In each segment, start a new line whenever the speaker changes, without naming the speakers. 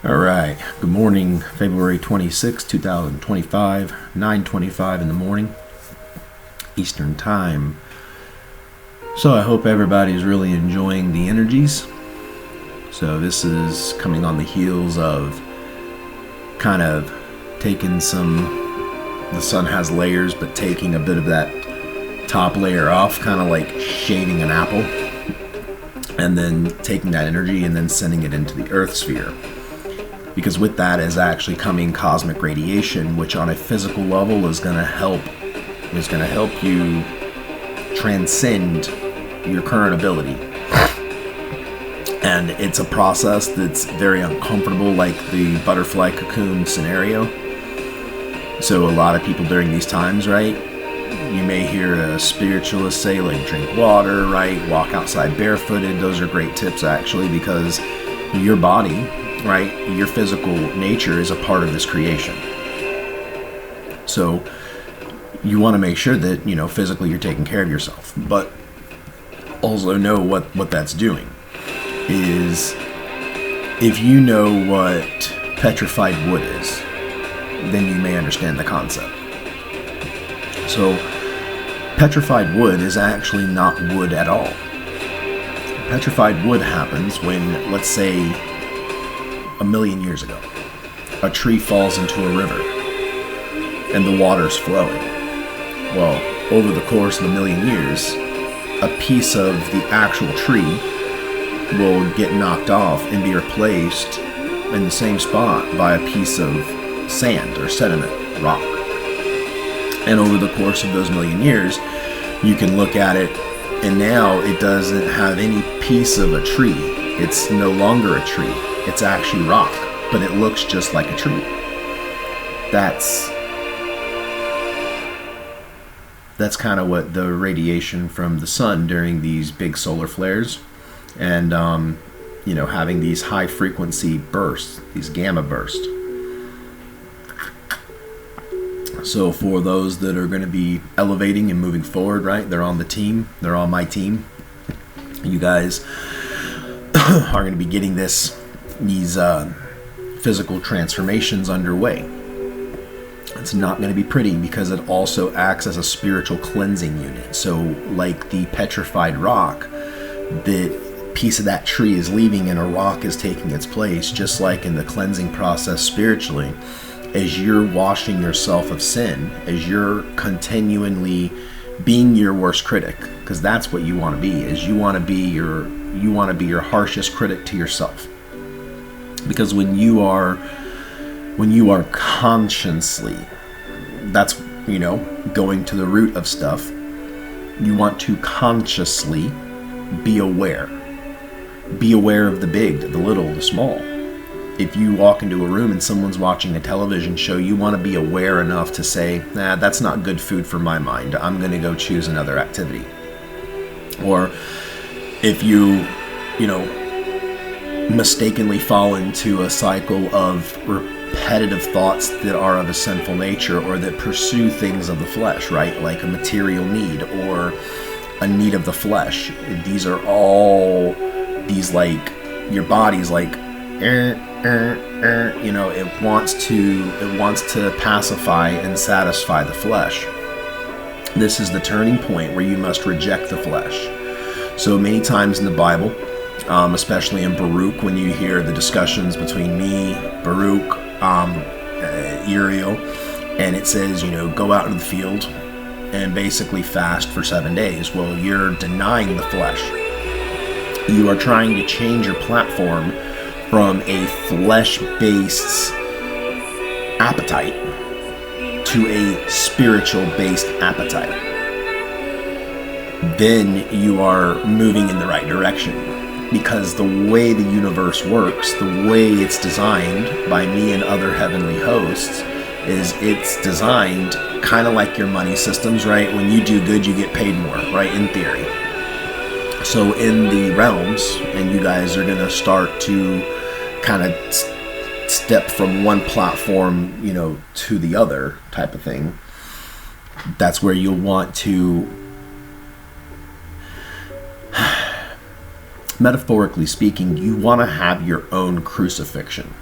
All right. Good morning, February 26, 2025, 9:25 in the morning, Eastern Time. So I hope everybody's really enjoying the energies. So this is coming on the heels of kind of taking the sun has layers, but taking a bit of that top layer off, kind of like shaving an apple, and then taking that energy and then sending it into the earth sphere. Because with that is actually coming cosmic radiation, which on a physical level is going to help you transcend your current ability. And it's a process that's very uncomfortable, like the butterfly cocoon scenario. So a lot of people during these times, right, you may hear a spiritualist say, like, drink water, right, walk outside barefooted. Those are great tips, actually, because your body, right, your physical nature is a part of this creation. So you want to make sure that, physically you're taking care of yourself. But also know what that's doing is, if you know what petrified wood is, then you may understand the concept. So petrified wood is actually not wood at all. Petrified wood happens when, let's say, 1,000,000 years ago, a tree falls into a river and the water's flowing. Well, over the course of 1,000,000 years, a piece of the actual tree will get knocked off and be replaced in the same spot by a piece of sand or sediment, rock. And over the course of those 1,000,000 years, you can look at it, and now it doesn't have any piece of a tree. It's no longer a tree. It's actually rock, but it looks just like a tree. That's kind of what the radiation from the sun during these big solar flares and, having these high frequency bursts, these gamma bursts. So for those that are going to be elevating and moving forward, right, they're on the team, they're on my team. You guys are going to be getting these physical transformations underway. It's not going to be pretty because it also acts as a spiritual cleansing unit. So like the petrified rock, the piece of that tree is leaving and a rock is taking its place, just like in the cleansing process spiritually. As you're washing yourself of sin, as you're continually being your worst critic, because that's what you want to be, is you want to be your harshest critic to yourself. Because when you are consciously, that's, going to the root of stuff, you want to consciously be aware. Be aware of the big, the little, the small. If you walk into a room and someone's watching a television show, you want to be aware enough to say, nah, that's not good food for my mind. I'm going to go choose another activity. Or if you mistakenly fall into a cycle of repetitive thoughts that are of a sinful nature or that pursue things of the flesh, right? Like a material need or a need of the flesh. These are all these, like, your body's like, it wants to pacify and satisfy the flesh. This is the turning point where you must reject the flesh. So many times in the Bible, especially in Baruch, when you hear the discussions between me, Baruch, Uriel, and it says, go out into the field and basically fast for 7 days. Well, you're denying the flesh. You are trying to change your platform from a flesh-based appetite to a spiritual-based appetite. Then you are moving in the right direction. Because the way the universe works, the way it's designed by me and other heavenly hosts, is it's designed kind of like your money systems, right? When you do good, you get paid more, right? In theory. So in the realms, and you guys are going to start to kind of step from one platform, to the other type of thing. That's where you'll want to, metaphorically speaking, you want to have your own crucifixion.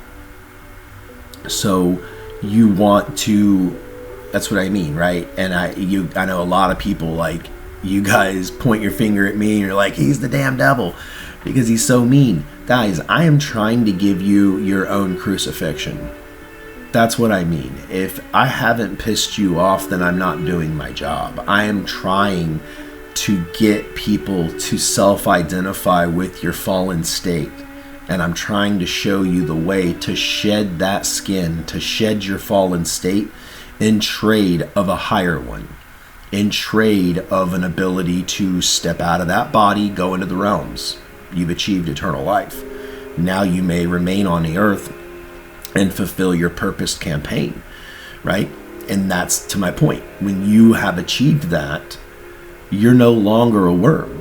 So you want to, that's what I mean, right? And I know a lot of people, like, you guys point your finger at me and you're like, he's the damn devil because he's so mean. Guys, I am trying to give you your own crucifixion. That's what I mean. If I haven't pissed you off, then I'm not doing my job. I am trying to get people to self-identify with your fallen state. And I'm trying to show you the way to shed that skin, to shed your fallen state in trade of a higher one, in trade of an ability to step out of that body, go into the realms. You've achieved eternal life. Now you may remain on the earth and fulfill your purposed campaign, right? And that's to my point. When you have achieved that, you're no longer a worm.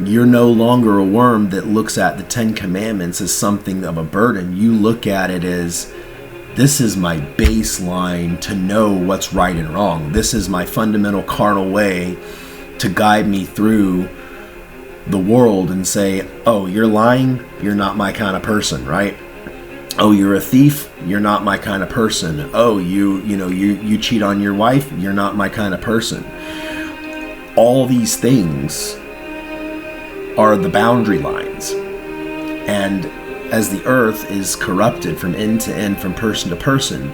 You're no longer a worm that looks at the 10 Commandments as something of a burden. You look at it as, this is my baseline to know what's right and wrong. This is my fundamental carnal way to guide me through the world and say, oh, you're lying? You're not my kind of person, right? Oh, you're a thief? You're not my kind of person. Oh, you cheat on your wife? You're not my kind of person. All these things are the boundary lines. And as the earth is corrupted from end to end, from person to person,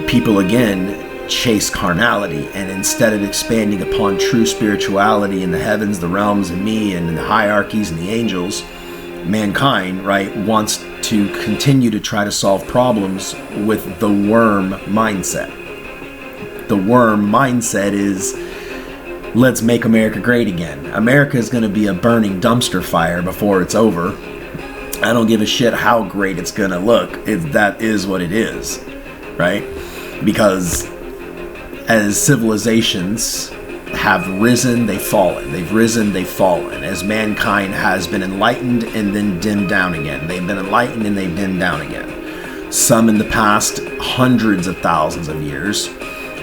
people again chase carnality. And instead of expanding upon true spirituality in the heavens, the realms, and me, and the hierarchies and the angels, mankind, right, wants to continue to try to solve problems with the worm mindset. The worm mindset is, let's make America great again. America is going to be a burning dumpster fire before it's over. I don't give a shit how great it's going to look. That is what it is, right? Because as civilizations have risen, they've fallen. They've risen, they've fallen. As mankind has been enlightened and then dimmed down again. They've been enlightened and they've dimmed down again. Some in the past hundreds of thousands of years,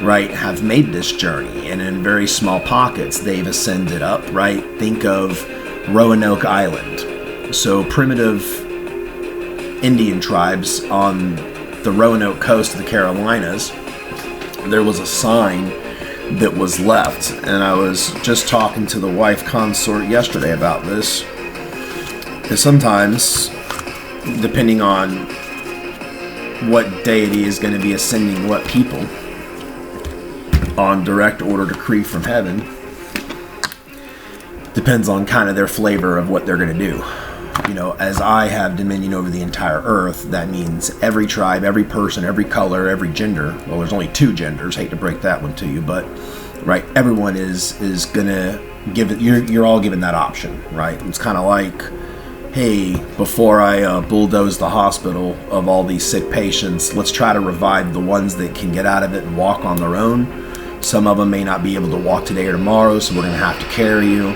right, have made this journey, and in very small pockets they've ascended up, right? Think of Roanoke Island. So primitive Indian tribes on the Roanoke coast of the Carolinas, there was a sign that was left, and I was just talking to the wife consort yesterday about this, because sometimes, depending on what deity is going to be ascending what people on direct order decree from heaven, depends on kind of their flavor of what they're going to do. You know, as I have dominion over the entire earth, that means every tribe, every person, every color, every gender. Well, there's only 2 genders. Hate to break that one to you, but right, everyone is gonna give it. You're all given that option, right? It's kind of like, hey, before I bulldoze the hospital of all these sick patients, let's try to revive the ones that can get out of it and walk on their own. Some of them may not be able to walk today or tomorrow, so we're gonna have to carry you.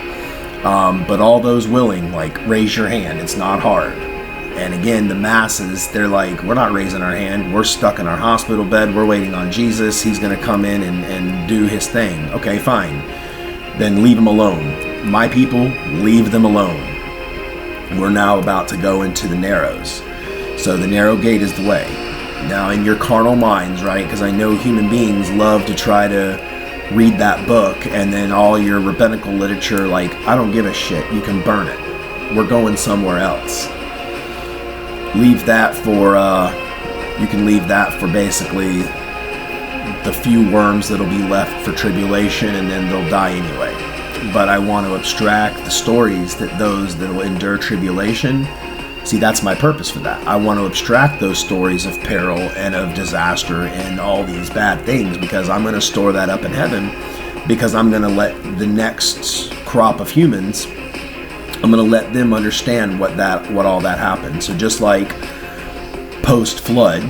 But all those willing, like, raise your hand. It's not hard. And again, the masses, they're like, we're not raising our hand. We're stuck in our hospital bed. We're waiting on Jesus. He's going to come in and do his thing. Okay, fine. Then leave him alone. My people, leave them alone. We're now about to go into the narrows. So the narrow gate is the way. Now, in your carnal minds, right, because I know human beings love to try to read that book, and then all your rabbinical literature, like, I don't give a shit, you can burn it. We're going somewhere else. Leave that for, you can leave that for basically the few worms that'll be left for tribulation, and then they'll die anyway. But I want to abstract the stories that those that will endure tribulation, see, that's my purpose for that. I want to abstract those stories of peril and of disaster and all these bad things, because I'm going to store that up in heaven, because I'm going to let the next crop of humans, I'm going to let them understand what all that happened. So just like post-flood,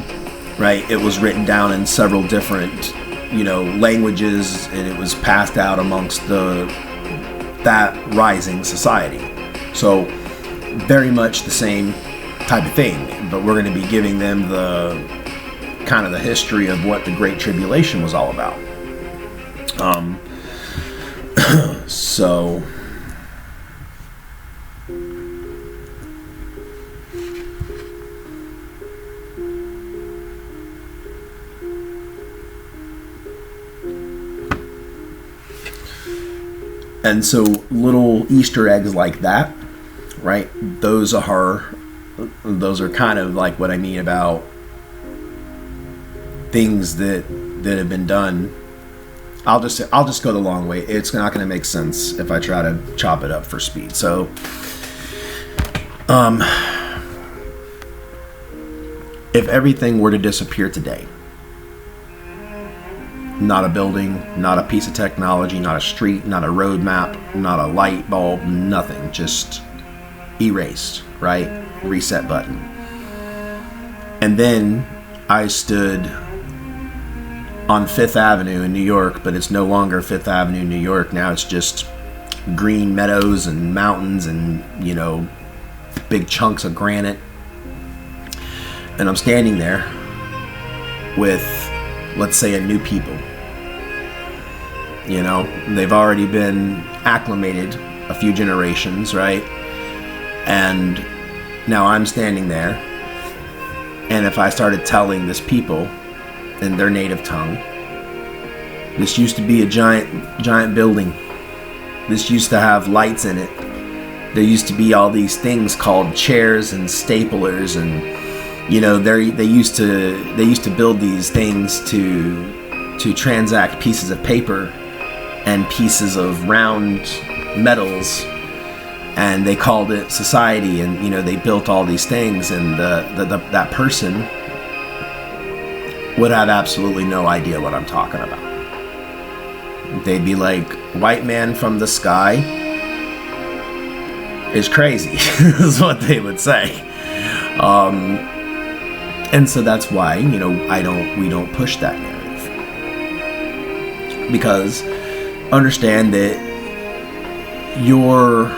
right, it was written down in several different, languages, and it was passed out amongst that rising society. So very much the same type of thing, but we're going to be giving them the kind of the history of what the Great Tribulation was all about. So And so little Easter eggs like that, right? Those are kind of like what I mean about things that have been done. I'll just go the long way. It's not going to make sense if I try to chop it up for speed. So, if everything were to disappear today, not a building, not a piece of technology, not a street, not a road map, not a light bulb, nothing, just erased, right? Reset button. And then I stood on Fifth Avenue in New York, but it's no longer Fifth Avenue, New York. Now it's just green meadows and mountains and, big chunks of granite. And I'm standing there with, let's say, a new people. They've already been acclimated a few generations, right? And now I'm standing there. And if I started telling this people in their native tongue, this used to be a giant building. This used to have lights in it. There used to be all these things called chairs and staplers, and they used to build these things to transact pieces of paper and pieces of round metals, and they called it society. And they built all these things, and that person would have absolutely no idea what I'm talking about. They'd be like, white man from the sky is crazy, is what they would say. And so that's why, we don't push that narrative. Because understand that your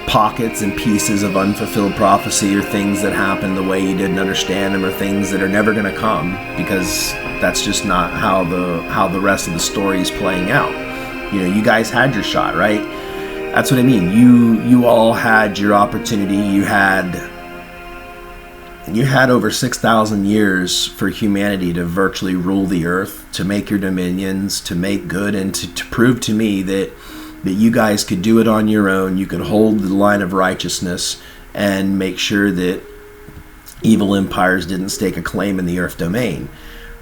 pockets and pieces of unfulfilled prophecy are things that happen the way you didn't understand them, or things that are never going to come, because that's just not how the rest of the story is playing out. You guys had your shot, right? That's what I mean. You all had your opportunity. You had over 6,000 years for humanity to virtually rule the earth, to make your dominions, to make good, and to prove to me that you guys could do it on your own. You could hold the line of righteousness and make sure that evil empires didn't stake a claim in the earth domain.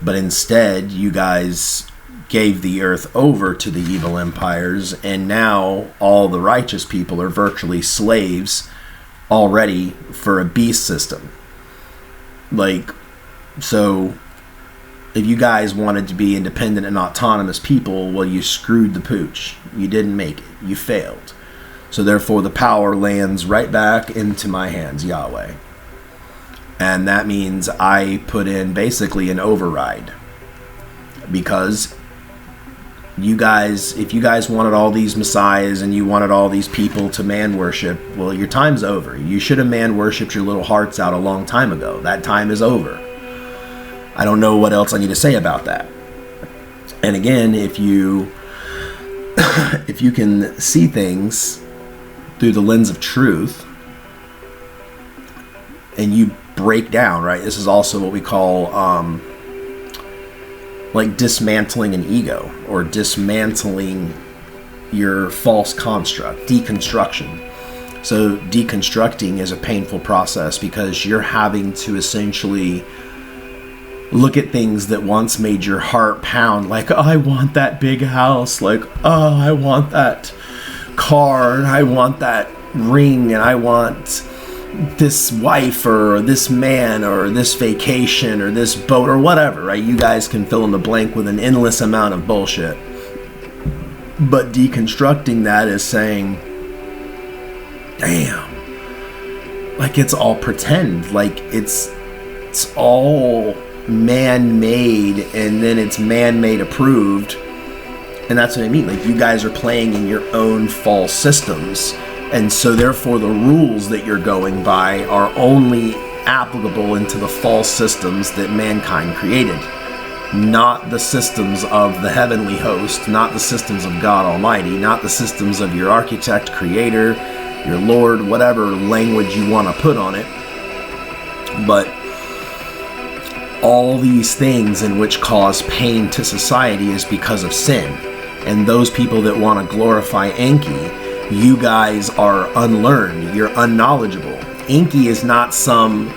But instead, you guys gave the earth over to the evil empires, and now all the righteous people are virtually slaves already for a beast system. So if you guys wanted to be independent and autonomous people, well, you screwed the pooch. You didn't make it. You failed. So therefore, the power lands right back into my hands, Yahweh. And that means I put in basically an override. Because if you guys wanted all these messiahs and you wanted all these people to man worship, well, your time's over. You should have man worshipped your little hearts out a long time ago. That time is over. I don't know what else I need to say about that. And again, if you can see things through the lens of truth, and you break down, right? This is also what we call dismantling an ego, or dismantling your false construct, deconstruction. So deconstructing is a painful process, because you're having to essentially look at things that once made your heart pound, like, oh, I want that big house, like, oh, I want that car, and I want that ring, and I want this wife, or this man, or this vacation, or this boat, or whatever, right? You guys can fill in the blank with an endless amount of bullshit. But deconstructing that is saying, damn, like, it's all pretend, like it's all man-made, and then it's man-made approved. And that's what I mean. Like, you guys are playing in your own false systems, and so therefore the rules that you're going by are only applicable into the false systems that mankind created, not the systems of the heavenly host, not the systems of God Almighty, not the systems of your architect, creator, your Lord, whatever language you want to put on it. But all these things in which cause pain to society is because of sin. And those people that want to glorify Enki, you guys are unlearned. You're unknowledgeable. Enki is not some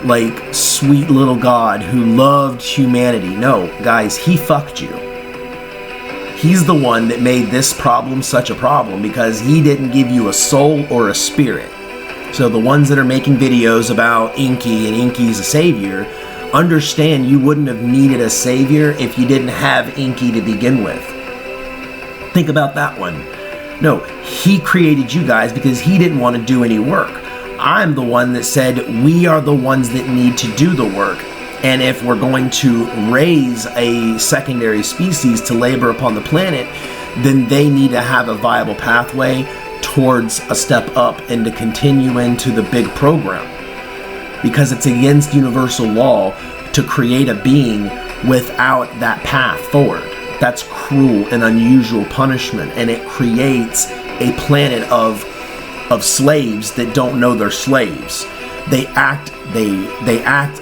like sweet little god who loved humanity. No, guys, he fucked you. He's the one that made this problem such a problem because he didn't give you a soul or a spirit. So the ones that are making videos about Enki and Enki's a savior, understand you wouldn't have needed a savior if you didn't have Enki to begin with. Think about that one. No, he created you guys because he didn't want to do any work. I'm the one that said we are the ones that need to do the work. And if we're going to raise a secondary species to labor upon the planet, then they need to have a viable pathway towards a step up and to continue into the big program. Because it's against universal law to create a being without that path forward. That's cruel and unusual punishment, and it creates a planet of slaves that don't know they're slaves. They act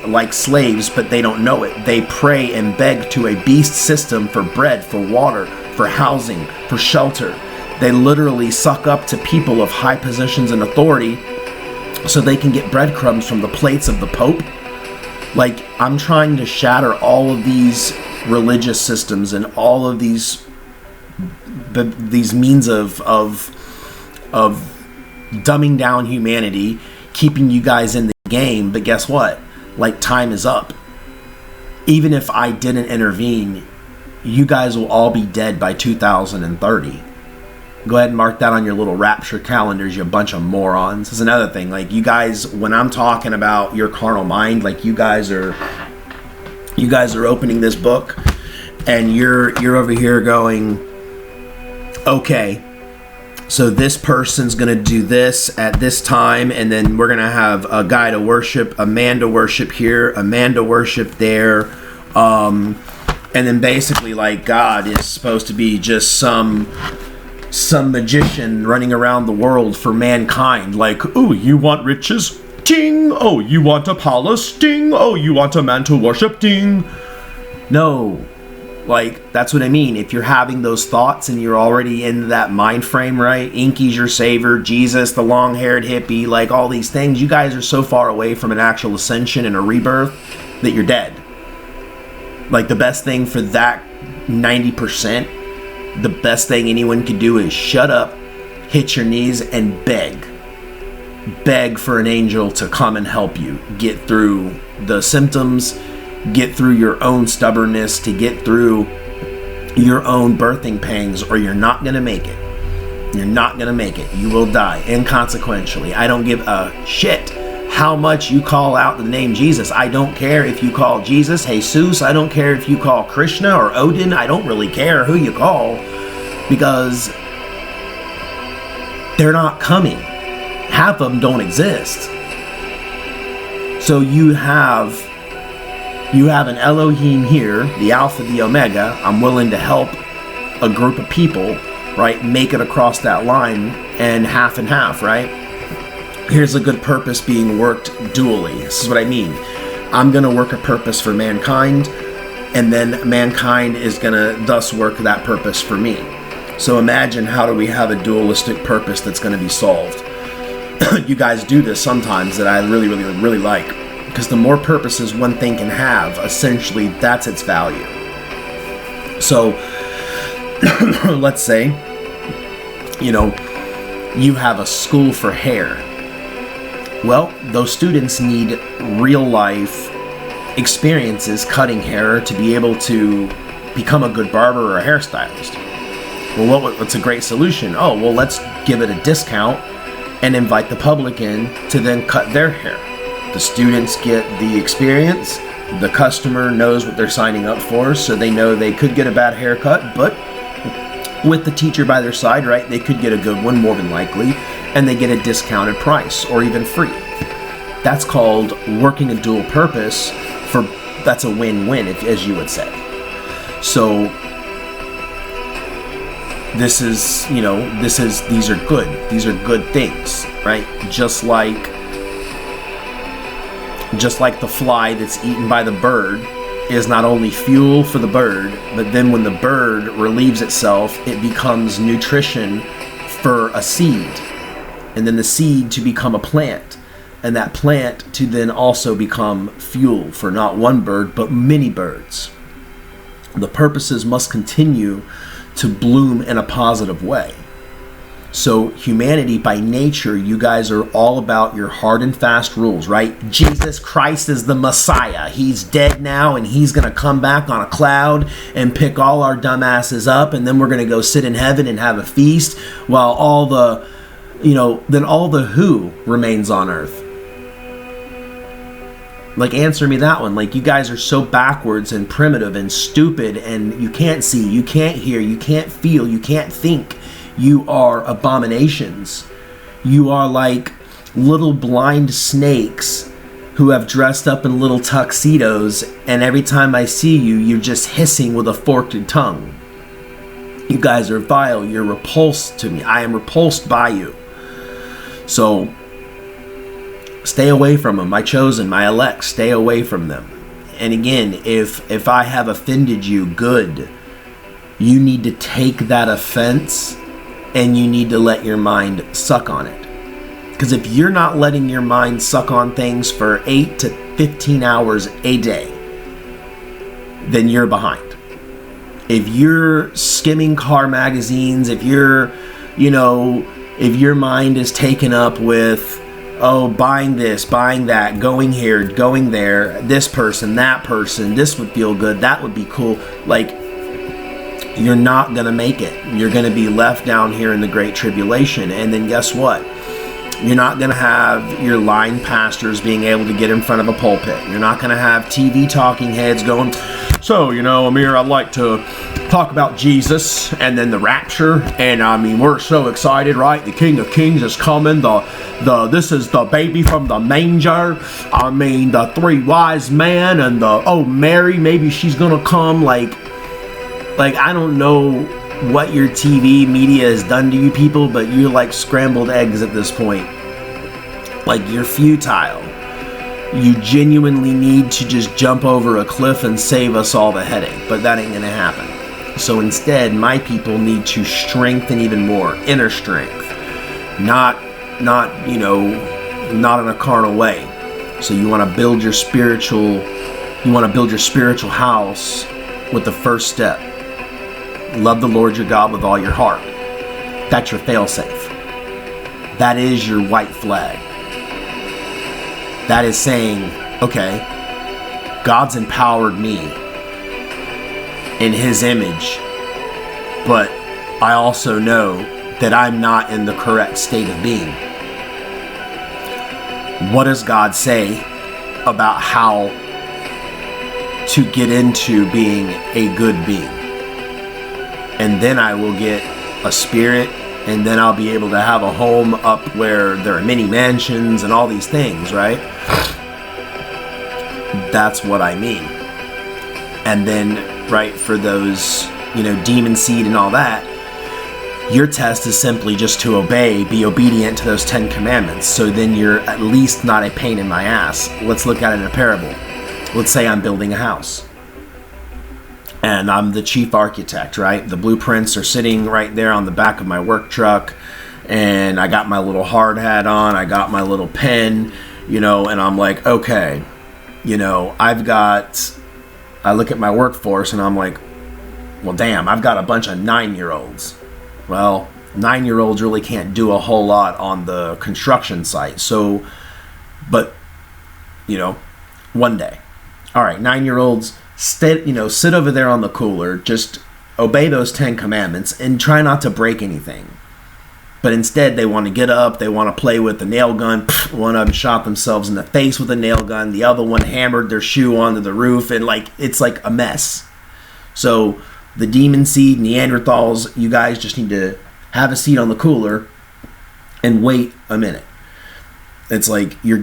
like slaves, but they don't know it. They pray and beg to a beast system for bread, for water, for housing, for shelter. They literally suck up to people of high positions and authority so they can get breadcrumbs from the plates of the Pope. Like, I'm trying to shatter all of these religious systems and all of these means of dumbing down humanity, keeping you guys in the game. But guess what? Like, time is up. Even if I didn't intervene, you guys will all be dead by 2030. Go ahead and mark that on your little rapture calendars, you bunch of morons. This is another thing. Like, you guys, when I'm talking about your carnal mind, like, you guys are opening this book and you're over here going, okay, so this person's going to do this at this time, and then we're going to have a guy to worship, a man to worship here, a man to worship there. And then basically, like, God is supposed to be just some magician running around the world for mankind. Like, oh, you want riches? Ding! Oh, you want a palace? Ding! Oh, you want a man to worship? Ding! No. Like, that's what I mean. If you're having those thoughts and you're already in that mind frame, right? Enki's your savior, Jesus, the long-haired hippie, like all these things. You guys are so far away from an actual ascension and a rebirth that you're dead. Like, the best thing for that 90%, the best thing anyone could do is shut up, hit your knees, and beg. Beg for an angel to come and help you get through the symptoms, get through your own stubbornness, to get through your own birthing pangs, or you're not going to make it. You're not going to make it. You will die inconsequentially. I don't give a shit how much you call out the name Jesus. I don't care if you call Jesus Jesus. I don't care if you call Krishna or Odin. I don't really care who you call, because they're not coming. Half of them don't exist. So you have an Elohim here, the Alpha, the Omega. I'm willing to help a group of people, right, make it across that line, and half, right? Here's a good purpose being worked dually. This is what I mean. I'm going to work a purpose for mankind, and then mankind is going to thus work that purpose for me. So imagine, how do we have a dualistic purpose that's going to be solved? You guys do this sometimes that I really, really, really like. Because the more purposes one thing can have, essentially, that's its value. So, let's say, you have a school for hair. Well, those students need real life experiences cutting hair to be able to become a good barber or a hairstylist. Well, what's a great solution? Oh, well, let's give it a discount and invite the public in to then cut their hair. The students get the experience, the customer knows what they're signing up for, so they know they could get a bad haircut, but with the teacher by their side, right, they could get a good one more than likely, and they get a discounted price or even free. That's called working a dual purpose. That's a win-win, as you would say. So these are good things, right? Just like the fly that's eaten by the bird, is not only fuel for the bird, but then when the bird relieves itself, it becomes nutrition for a seed, and then the seed to become a plant, and that plant to then also become fuel for not one bird, but many birds. The purposes must continue to bloom in a positive way. So humanity, by nature, you guys are all about your hard and fast rules, right? Jesus Christ is the Messiah. He's dead now, and he's going to come back on a cloud and pick all our dumbasses up, and then we're going to go sit in heaven and have a feast while all the, then all the who remains on earth. Like, answer me that one. Like, you guys are so backwards and primitive and stupid, and you can't see, you can't hear, you can't feel, you can't think. You are abominations. You are like little blind snakes who have dressed up in little tuxedos, and every time I see you, you're just hissing with a forked tongue. You guys are vile. You're repulsed to me. I am repulsed by you. So, stay away from them. My chosen, my elect, stay away from them. And again, if I have offended you, good. You need to take that offense and you need to let your mind suck on it. Because if you're not letting your mind suck on things for 8 to 15 hours a day, then you're behind. If you're skimming car magazines, if you're, if your mind is taken up with, buying this, buying that, going here, going there, this person, that person, this would feel good, that would be cool, like, you're not going to make it. You're going to be left down here in the Great Tribulation. And then guess what? You're not going to have your lying pastors being able to get in front of a pulpit. You're not going to have TV talking heads going, so, Amir, I'd like to talk about Jesus and then the rapture. And I mean, we're so excited, right? The King of Kings is coming. This is the baby from the manger. I mean, the three wise men and Mary, maybe she's going to come. Like, I don't know what your TV media has done to you people, but you're like scrambled eggs at this point. Like, you're futile. You genuinely need to just jump over a cliff and save us all the headache, but that ain't gonna happen. So instead, my people need to strengthen even more, inner strength, not in a carnal way. So you want to build your spiritual house with the first step. Love the Lord your God with all your heart. That's your fail-safe. That is your white flag. That is saying, okay, God's empowered me in his image, but I also know that I'm not in the correct state of being. What does God say about how to get into being a good being? And then I will get a spirit, and then I'll be able to have a home up where there are many mansions and all these things, right? That's what I mean. And then, right, for those, demon seed and all that, your test is simply just to obey, be obedient to those 10 commandments. So then you're at least not a pain in my ass. Let's look at it in a parable. Let's say I'm building a house. And I'm the chief architect, right? The blueprints are sitting right there on the back of my work truck. And I got my little hard hat on. I got my little pen, and I'm like, okay, I look at my workforce and I'm like, well, damn, I've got a bunch of 9-year-olds. Well, 9-year-olds really can't do a whole lot on the construction site. So, but, one day. All right, 9-year-olds, sit over there on the cooler, just obey those 10 commandments and try not to break anything. But instead, they want to get up, they want to play with the nail gun. One of them shot themselves in the face with a nail gun. The other one hammered their shoe onto the roof, and it's like a mess. So the demon seed, Neanderthals, you guys just need to have a seat on the cooler and wait a minute. It's like you're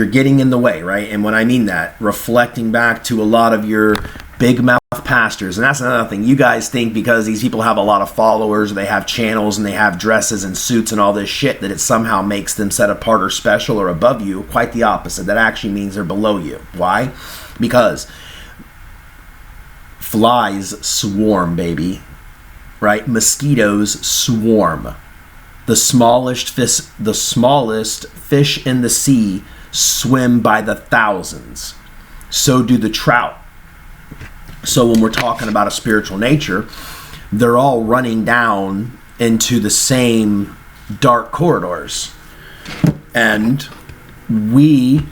getting in the way, right? And when I mean that, reflecting back to a lot of your big mouth pastors, and that's another thing. You guys think because these people have a lot of followers, they have channels, and they have dresses and suits and all this shit, that it somehow makes them set apart or special or above you. Quite the opposite. That actually means they're below you. Why? Because Flies swarm, baby. Right? Mosquitoes swarm. The smallest fish in the sea swim by the thousands. So do the trout. So when we're talking about a spiritual nature, they're all running down into the same dark corridors. And we,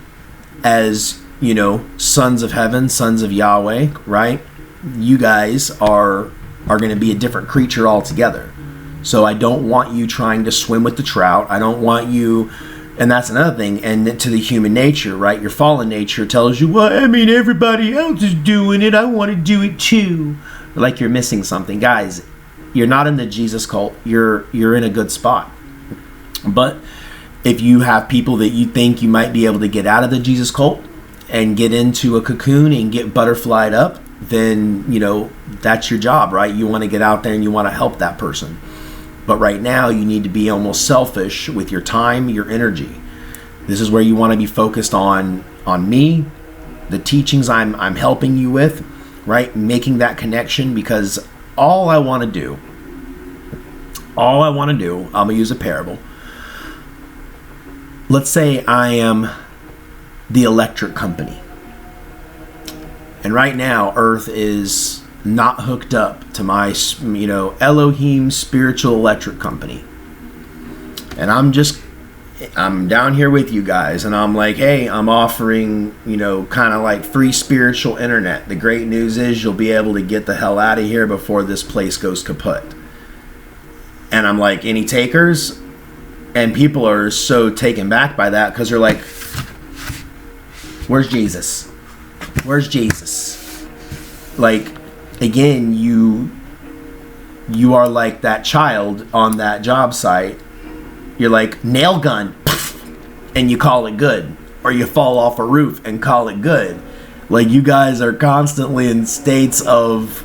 as, you know, sons of heaven, sons of Yahweh, right? You guys are going to be a different creature altogether. So I don't want you trying to swim with the trout. I don't want you, and that's another thing, and to the human nature, right? Your fallen nature tells you, well, I mean, everybody else is doing it. I want to do it too. Like you're missing something. Guys, you're not in the Jesus cult. You're in a good spot. But if you have people that you think you might be able to get out of the Jesus cult and get into a cocoon and get butterflied up, then, you know, that's your job, right? You want to get out there and you want to help that person. But right now, you need to be almost selfish with your time, your energy. This is where you want to be focused on me, the teachings I'm helping you with, right? Making that connection, because all I want to do, I'm going to use a parable. Let's say I am the electric company. And right now, Earth is not hooked up to my, you know, Elohim spiritual electric company. And I'm down here with you guys, and I'm like, hey, I'm offering, you know, kind of like free spiritual internet. The great news is you'll be able to get the hell out of here before this place goes kaput. And I'm like, any takers? And people are so taken back by that, because they're like, where's Jesus? Where's Jesus? Like, again, you are like that child on that job site. You're like, nail gun, and you call it good. Or you fall off a roof and call it good. Like, you guys are constantly in states of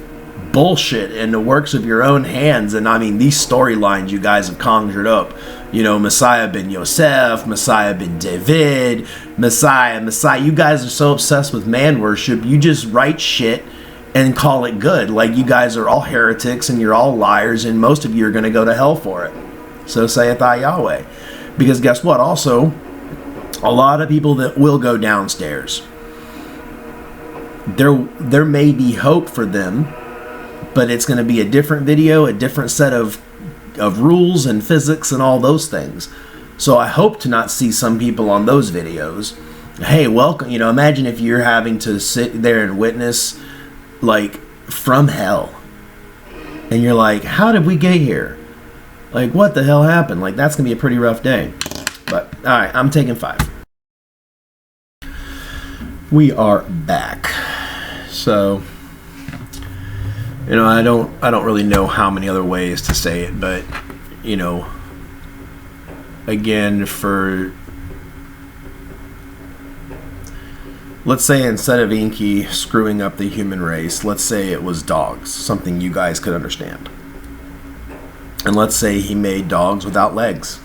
bullshit and the works of your own hands. And I mean, these storylines you guys have conjured up, you know, Messiah ben Yosef, Messiah ben David, Messiah, you guys are so obsessed with man worship, you just write shit and call it good. Like, you guys are all heretics and you're all liars, and most of you are going to go to hell for it. So saith I Yahweh. Because guess what? Also, a lot of people that will go downstairs, there may be hope for them, but it's going to be a different video, a different set of rules and physics and all those things. So I hope to not see some people on those videos. Hey, welcome. You know, imagine if you're having to sit there and witness, like, from hell. And you're like, how did we get here? Like, what the hell happened? Like, that's going to be a pretty rough day. But, alright, I'm taking 5. We are back. So, you know, I don't really know how many other ways to say it, but, you know, again, let's say instead of Inky screwing up the human race, let's say it was dogs, something you guys could understand. And let's say he made dogs without legs.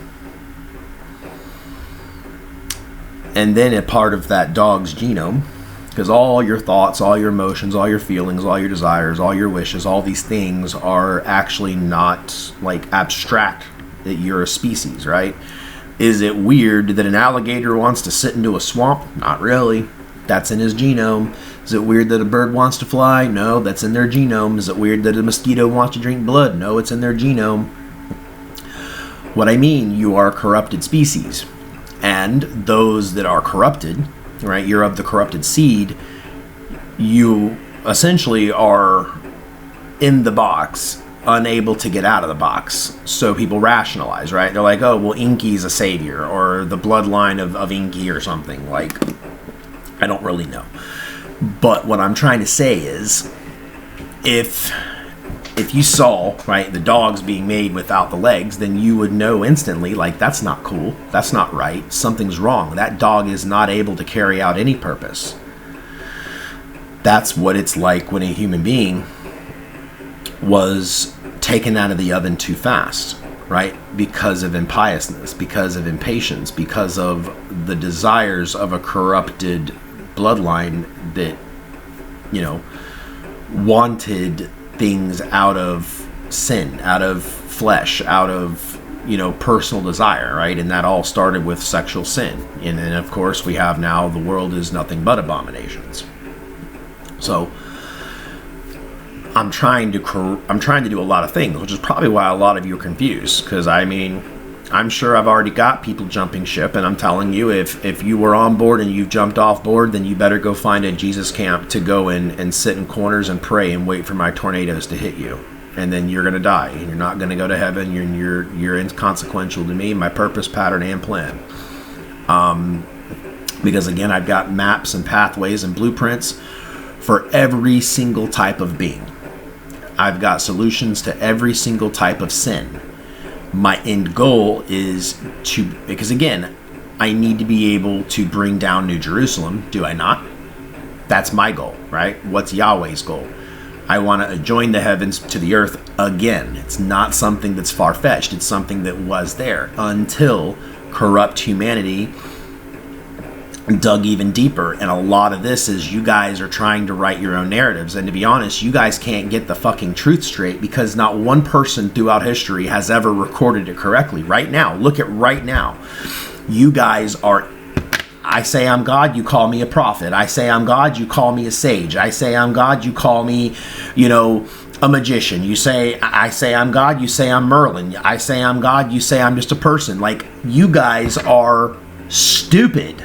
And then a part of that dog's genome, because all your thoughts, all your emotions, all your feelings, all your desires, all your wishes, all these things are actually not like abstract, that you're a species, right? Is it weird that an alligator wants to sit into a swamp? Not really. That's in his genome. Is it weird that a bird wants to fly? No, that's in their genome. Is it weird that a mosquito wants to drink blood? No, it's in their genome. What I mean, you are a corrupted species. And those that are corrupted, right, you're of the corrupted seed, you essentially are in the box, unable to get out of the box. So people rationalize, right? They're like, oh, well, Inky's a savior, or the bloodline of Inky or something. Like, I don't really know. But what I'm trying to say is, if you saw, right, the dogs being made without the legs, then you would know instantly, like, that's not cool. That's not right. Something's wrong. That dog is not able to carry out any purpose. That's what it's like when a human being was taken out of the oven too fast, right? Because of impiousness, because of impatience, because of the desires of a corrupted bloodline that, you know, wanted things out of sin, out of flesh, out of, personal desire, right? And that all started with sexual sin. And then, of course, we have now the world is nothing but abominations. So I'm trying to do a lot of things, which is probably why a lot of you are confused. Because, I'm sure I've already got people jumping ship, and I'm telling you, if you were on board and you've jumped off board, then you better go find a Jesus camp to go in and sit in corners and pray and wait for my tornadoes to hit you. And then you're going to die, and you're not going to go to heaven. You're inconsequential to me, my purpose, pattern, and plan. Because, again, I've got maps and pathways and blueprints for every single type of being. I've got solutions to every single type of sin. My end goal is because again, I need to be able to bring down New Jerusalem, do I not? That's my goal, right? What's Yahweh's goal? I want to join the heavens to the earth again. It's not something that's far-fetched. It's something that was there until corrupt humanity dug even deeper. And a lot of this is you guys are trying to write your own narratives. And to be honest, you guys can't get the fucking truth straight because not one person throughout history has ever recorded it correctly. Right now, look at right now. You guys are, I say I'm God, you call me a prophet. I say I'm God, you call me a sage. I say I'm God, you call me, a magician. I say I'm God, you say I'm Merlin. I say I'm God, you say I'm just a person. Like, you guys are stupid.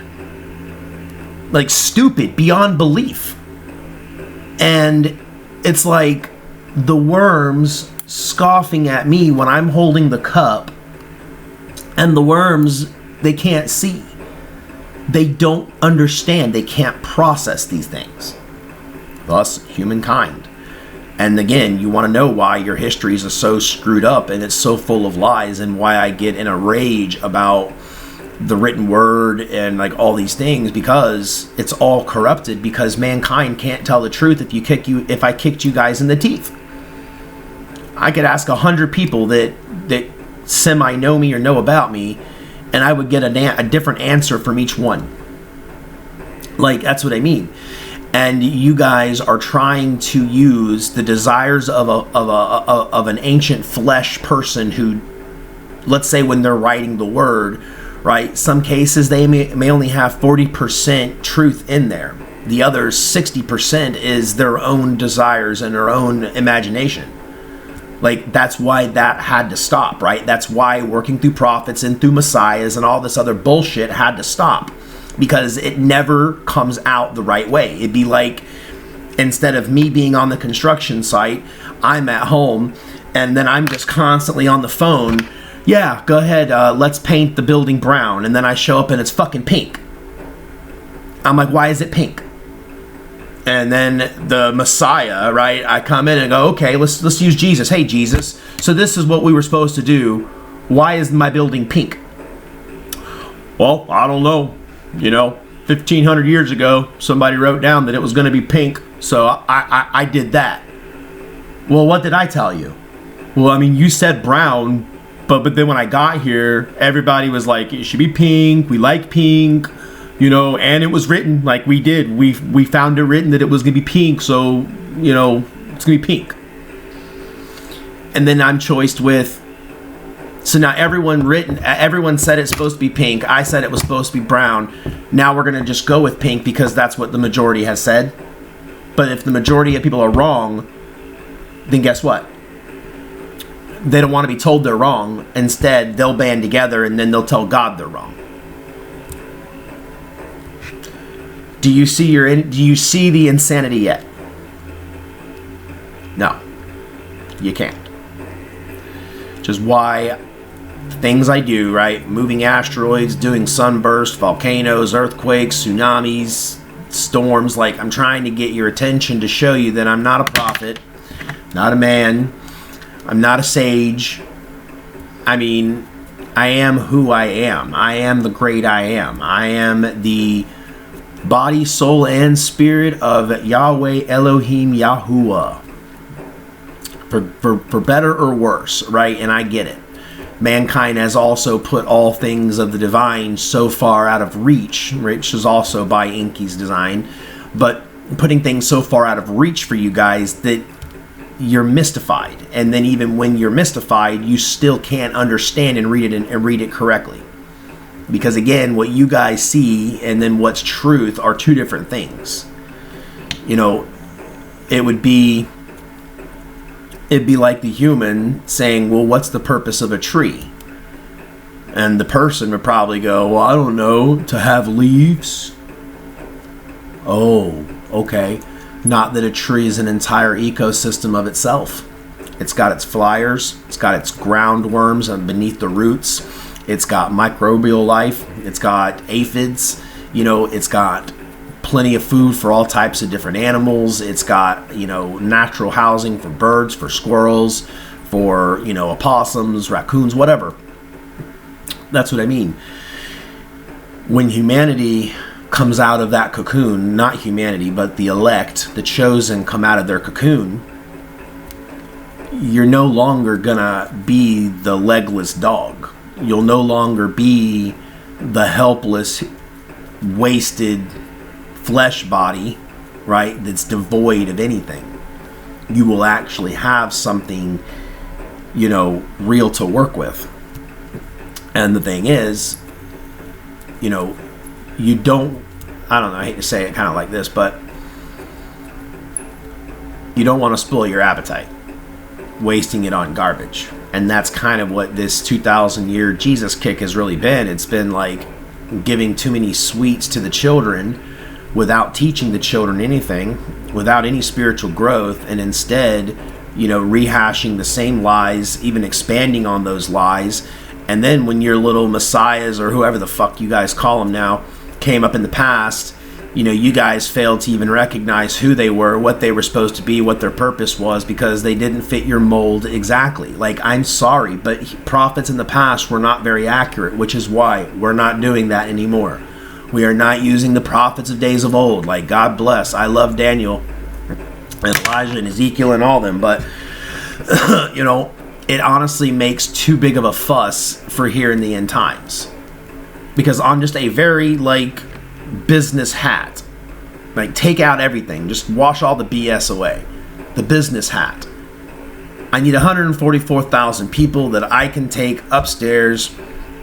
Like, stupid beyond belief. And it's like the worms scoffing at me when I'm holding the cup, and the worms, they can't see. They don't understand. They can't process these things. Thus, humankind. And again, you want to know why your histories are so screwed up and it's so full of lies, and why I get in a rage about the written word and like all these things, because it's all corrupted, because mankind can't tell the truth if I kicked you guys in the teeth. I could ask 100 people that semi know me or know about me, and I would get a different answer from each one. Like, that's what I mean. And you guys are trying to use the desires of an ancient flesh person who, let's say when they're writing the word, right? Some cases they may only have 40% truth in there. The other 60% is their own desires and their own imagination. Like, that's why that had to stop, right? That's why working through prophets and through messiahs and all this other bullshit had to stop, because it never comes out the right way. It'd be like, instead of me being on the construction site, I'm at home, and then I'm just constantly on the phone. Yeah, go ahead, let's paint the building brown. And then I show up and it's fucking pink. I'm like, why is it pink? And then the Messiah, right? I come in and go, okay, let's use Jesus. Hey, Jesus, so this is what we were supposed to do. Why is my building pink? Well, I don't know. 1,500 years ago, somebody wrote down that it was going to be pink, so I did that. Well, what did I tell you? Well, you said brown. But then when I got here, everybody was like, it should be pink. We like pink, and it was written like we did. We found it written that it was going to be pink. So, it's going to be pink. And then I'm choiced with, so now everyone said it's supposed to be pink. I said it was supposed to be brown. Now we're going to just go with pink because that's what the majority has said. But if the majority of people are wrong, then guess what? They don't want to be told they're wrong. Instead, they'll band together and then they'll tell God they're wrong. Do you see the insanity yet? No. You can't. Which is why things I do, right? Moving asteroids, doing sunbursts, volcanoes, earthquakes, tsunamis, storms. Like, I'm trying to get your attention to show you that I'm not a prophet, not a man. I'm not a sage. I am who I am. I am the great I am. I am the body, soul, and spirit of YAHWEH Elohim YAHUWAH. For better or worse, right? And I get it. Mankind has also put all things of the divine so far out of reach, which is also by Inky's design. But putting things so far out of reach for you guys that you're mystified. And then even when you're mystified, you still can't understand and read it and read it correctly. Because again, what you guys see and then what's truth are two different things. You know, it'd be like the human saying, well, what's the purpose of a tree? And the person would probably go, well, I don't know, to have leaves. Oh, okay. Not that a tree is an entire ecosystem of itself. It's got its flyers, it's got its ground worms beneath the roots, it's got microbial life, it's got aphids, you know, it's got plenty of food for all types of different animals, it's got, you know, natural housing for birds, for squirrels, for, you know, opossums, raccoons, whatever. That's what I mean. When humanity comes out of that cocoon, not humanity, but the elect, the chosen, come out of their cocoon, you're no longer gonna be the legless dog. You'll no longer be the helpless, wasted flesh body, right, that's devoid of anything. You will actually have something, you know, real to work with. And the thing is, you know, you don't, I don't know, I hate to say it kind of like this, but you don't want to spoil your appetite, wasting it on garbage. And that's kind of what this 2,000-year Jesus kick has really been. It's been like giving too many sweets to the children without teaching the children anything, without any spiritual growth, and instead, you know, rehashing the same lies, even expanding on those lies. And then when your little messiahs, or whoever the fuck you guys call them now, came up in the past, you know, you guys failed to even recognize who they were, what they were supposed to be, what their purpose was, because they didn't fit your mold exactly. Like, I'm sorry, but prophets in the past were not very accurate, which is why we're not doing that anymore. We are not using the prophets of days of old. Like, God bless. I love Daniel and Elijah and Ezekiel and all them, but, you know, it honestly makes too big of a fuss for here in the end times. Because I'm just a very, like, business hat. Like, take out everything. Just wash all the BS away. The business hat. I need 144,000 people that I can take upstairs,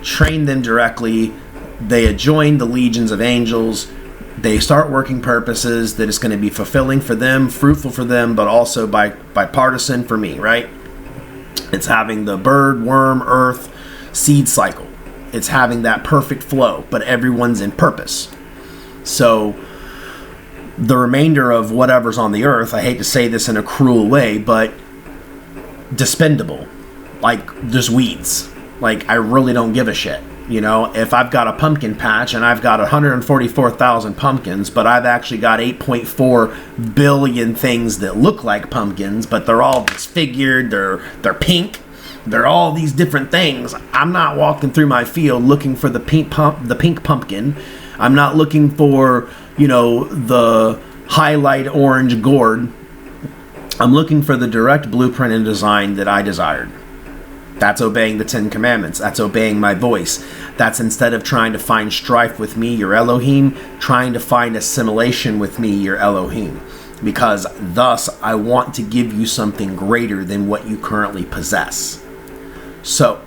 train them directly. They join the legions of angels. They start working purposes that is going to be fulfilling for them, fruitful for them, but also bipartisan for me, right? It's having the bird, worm, earth, seed cycle. It's having that perfect flow, but everyone's in purpose. So the remainder of whatever's on the earth, I hate to say this in a cruel way, but dispendable. Like, just weeds. Like, I really don't give a shit. You know, if I've got a pumpkin patch and I've got 144,000 pumpkins, but I've actually got 8.4 billion things that look like pumpkins, but they're all disfigured, they're pink, they're all these different things. I'm not walking through my field looking for the pink pumpkin. I'm not looking for, you know, the highlight orange gourd. I'm looking for the direct blueprint and design that I desired. That's obeying the 10 Commandments. That's obeying my voice. That's instead of trying to find strife with me, your Elohim, trying to find assimilation with me, your Elohim. Because thus, I want to give you something greater than what you currently possess. So,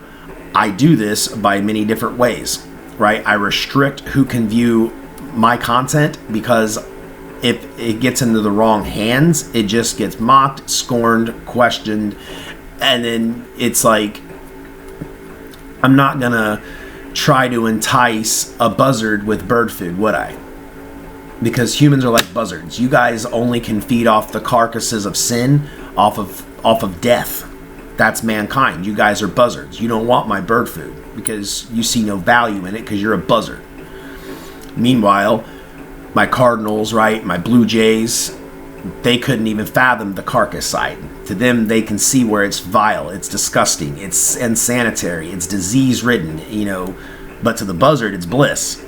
I do this by many different ways, right? I restrict who can view my content, because if it gets into the wrong hands, it just gets mocked, scorned, questioned. And then it's like, I'm not going to try to entice a buzzard with bird food, would I? Because humans are like buzzards. You guys only can feed off the carcasses of sin, off of death. That's mankind. You guys are buzzards. You don't want my bird food because you see no value in it because you're a buzzard. Meanwhile, my cardinals, right, my blue jays, they couldn't even fathom the carcass side. To them, they can see where it's vile, it's disgusting, it's insanitary, it's disease-ridden, you know. But to the buzzard, it's bliss.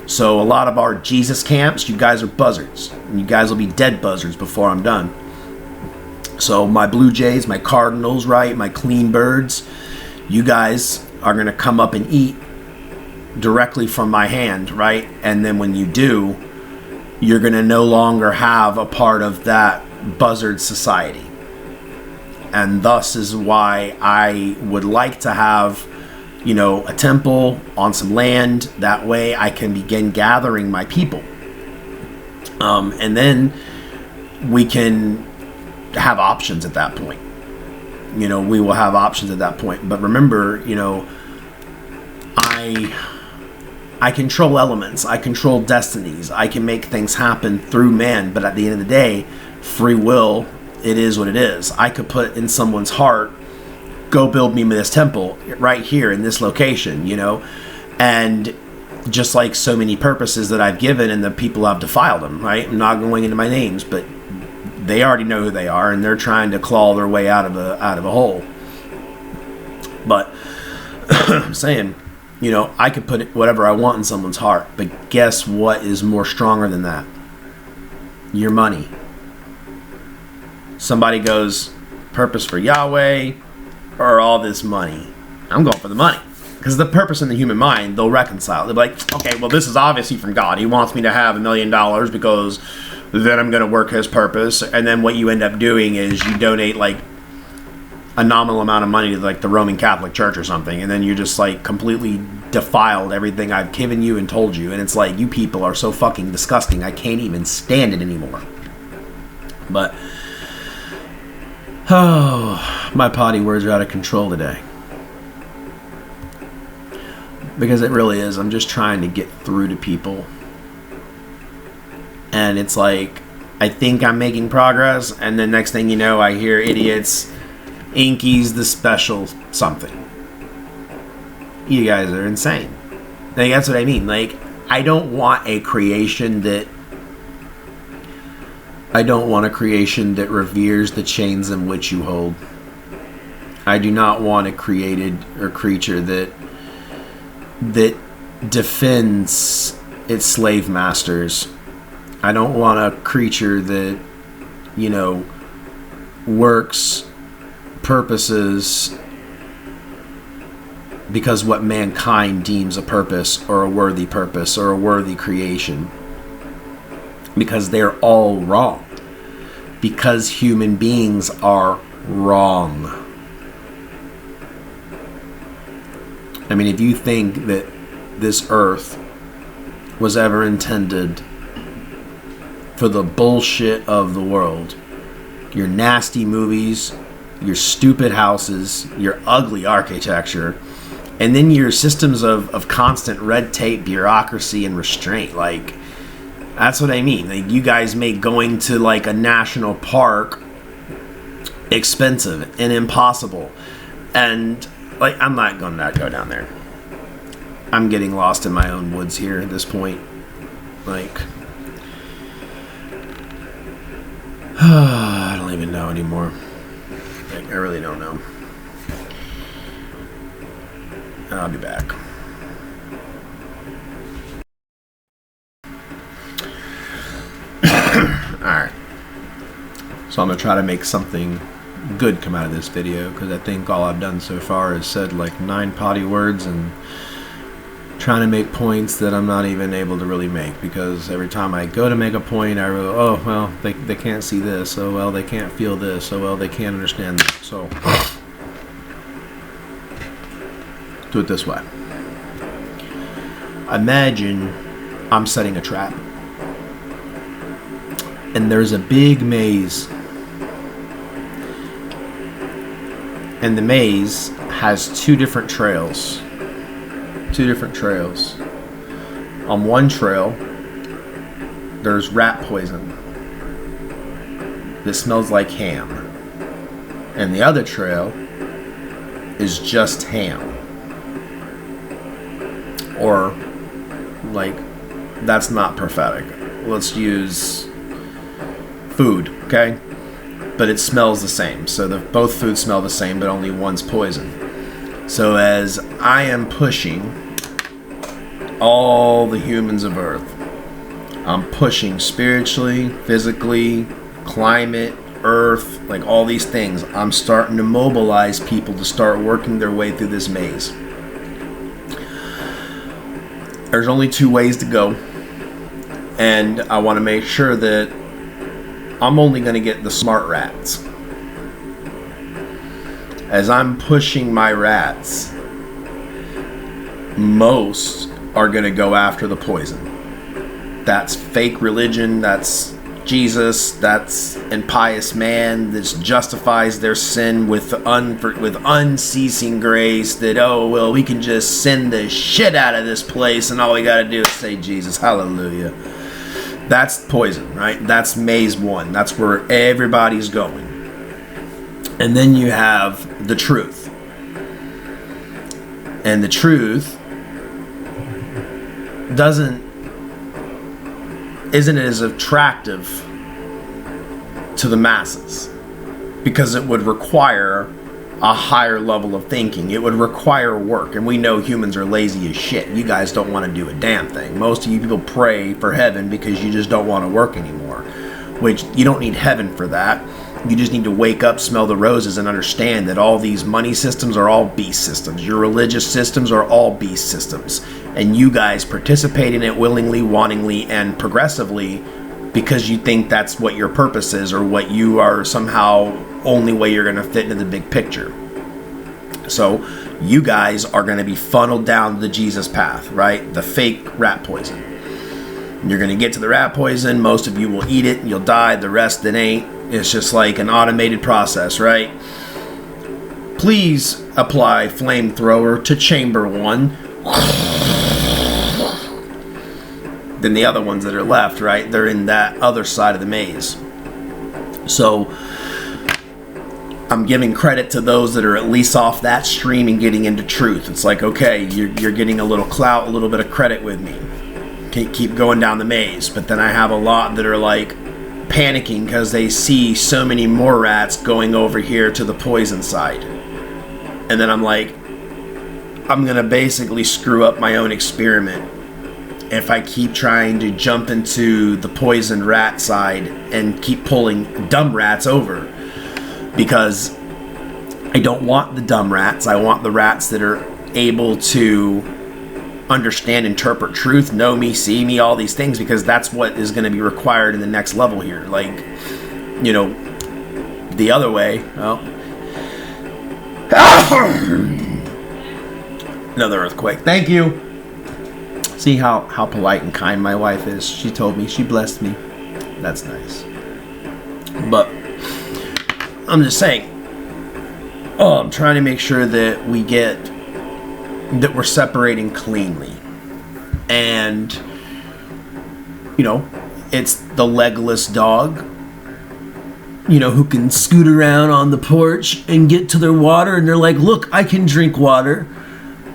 So a lot of our Jesus camps, you guys are buzzards. And you guys will be dead buzzards before I'm done. So my blue jays, my cardinals, right, my clean birds, you guys are going to come up and eat directly from my hand, right? And then when you do, you're going to no longer have a part of that buzzard society. And thus is why I would like to have, you know, a temple on some land. That way I can begin gathering my people. And then we can have options at that point. You know, we will have options at that point. But remember, you know, I control elements. I control destinies. I can make things happen through man. But at the end of the day, free will, it is what it is. I could put in someone's heart, go build me this temple right here in this location, you know, and just like so many purposes that I've given and the people have defiled them, right? I'm not going into my names, but they already know who they are and they're trying to claw their way out of a hole. But I'm saying, you know, I could put whatever I want in someone's heart, but guess what is more stronger than that? Your money. Somebody goes, purpose for Yahweh or all this money. I'm going for the money. Because the purpose in the human mind, they'll reconcile. They'll be like, okay, well, this is obviously from God. He wants me to have $1 million because then I'm going to work his purpose. And then what you end up doing is you donate like a nominal amount of money to like the Roman Catholic Church or something. And then you're just like completely defiled everything I've given you and told you. And it's like, you people are so fucking disgusting. I can't even stand it anymore. But oh, my potty words are out of control today. Because it really is. I'm just trying to get through to people. And it's like, I think I'm making progress. And then next thing you know, I hear idiots, Inky's the special something. You guys are insane. Like, that's what I mean. Like, I don't want a creation that reveres the chains in which you hold. I do not want a created or creature that defends its slave masters. I don't want a creature that, you know, works, purposes because what mankind deems a purpose or a worthy purpose or a worthy creation. Because they're all wrong. Because human beings are wrong. I mean, if you think that this earth was ever intended for the bullshit of the world, your nasty movies, your stupid houses, your ugly architecture, and then your systems of constant red tape, bureaucracy, and restraint, like, that's what I mean. Like, you guys make going to like a national park expensive and impossible. And like, I'm not going to go down there. I'm getting lost in my own woods here at this point. Like, I don't even know anymore. Like, I really don't know. I'll be back. Alright. So I'm going to try to make something good come out of this video, because I think all I've done so far is said like 9 potty words and trying to make points that I'm not even able to really make, because every time I go to make a point, I really, oh, well, they can't see this, oh, well, they can't feel this, oh, well, they can't understand this. So do it this way. Imagine I'm setting a trap and there's a big maze, and the maze has 2 different trails. 2 different trails. On one trail, there's rat poison that smells like ham, and the other trail is just ham. Or, like, that's not prophetic. Let's use food, okay? But it smells the same. So both foods smell the same, but only one's poison. So as I am pushing all the humans of Earth, I'm pushing spiritually, physically, climate, Earth, like all these things. I'm starting to mobilize people to start working their way through this maze. There's only 2 ways to go. And I want to make sure that I'm only going to get the smart rats. As I'm pushing my rats, most are going to go after the poison. That's fake religion, that's Jesus, that's impious man that justifies their sin with unceasing grace, that, oh, well, we can just send the shit out of this place and all we got to do is say Jesus, hallelujah. That's poison, right? That's maze one. That's where everybody's going. And then you have the truth. And the truth isn't as attractive to the masses because it would require a higher level of thinking. It would require work, and we know humans are lazy as shit. You guys don't want to do a damn thing. Most of you people pray for heaven because you just don't want to work anymore, which you don't need heaven for that. You just need to wake up, smell the roses, and understand that all these money systems are all beast systems. Your religious systems are all beast systems. And you guys participate in it willingly, wantingly, and progressively because you think that's what your purpose is, or what you are somehow only way you're going to fit into the big picture. So you guys are going to be funneled down the Jesus path, right? The fake rat poison. You're going to get to the rat poison. Most of you will eat it and you'll die. The rest that ain't. It's just like an automated process, right? Please apply flamethrower to chamber 1. Then the other ones that are left, right? They're in that other side of the maze. So I'm giving credit to those that are at least off that stream and getting into truth. It's like, okay, you're getting a little clout, a little bit of credit with me. Keep going down the maze. But then I have a lot that are like panicking because they see so many more rats going over here to the poison side. And then I'm like, I'm going to basically screw up my own experiment if I keep trying to jump into the poisoned rat side and keep pulling dumb rats over, because I don't want the dumb rats. I want the rats that are able to understand, interpret truth, know me, see me, all these things, because that's what is going to be required in the next level here. Like, you know, the other way, well, another earthquake. Thank you. See how polite and kind my wife is. She told me, she blessed me. That's nice. But I'm just saying, I'm trying to make sure that we're separating cleanly. And, you know, it's the legless dog, you know, who can scoot around on the porch and get to their water, and they're like, look, I can drink water.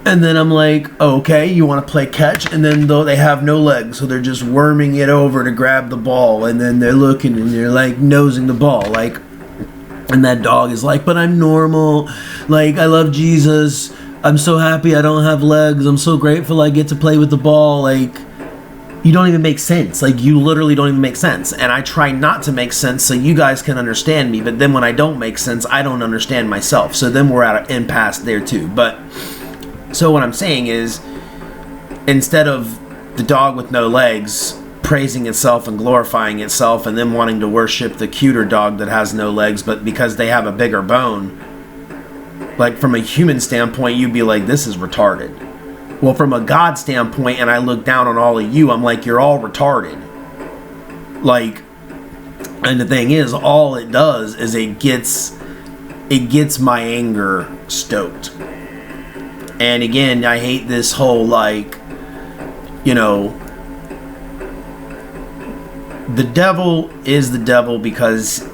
And then I'm like, oh, okay, you want to play catch? And then though they have no legs, so they're just worming it over to grab the ball, and then they're looking and they're like nosing the ball, like, and that dog is like, but I'm normal, like, I love Jesus, I'm so happy I don't have legs, I'm so grateful I get to play with the ball. Like, you don't even make sense. Like, you literally don't even make sense. And I try not to make sense so you guys can understand me, but then when I don't make sense, I don't understand myself. So then we're at an impasse there too. But so what I'm saying is, instead of the dog with no legs praising itself and glorifying itself and then wanting to worship the cuter dog that has no legs, but because they have a bigger bone, like, from a human standpoint, you'd be like, this is retarded. Well, from a God standpoint, and I look down on all of you, I'm like, you're all retarded. Like, and the thing is, all it does is it gets my anger stoked. And again, I hate this whole, like, you know, the devil is the devil because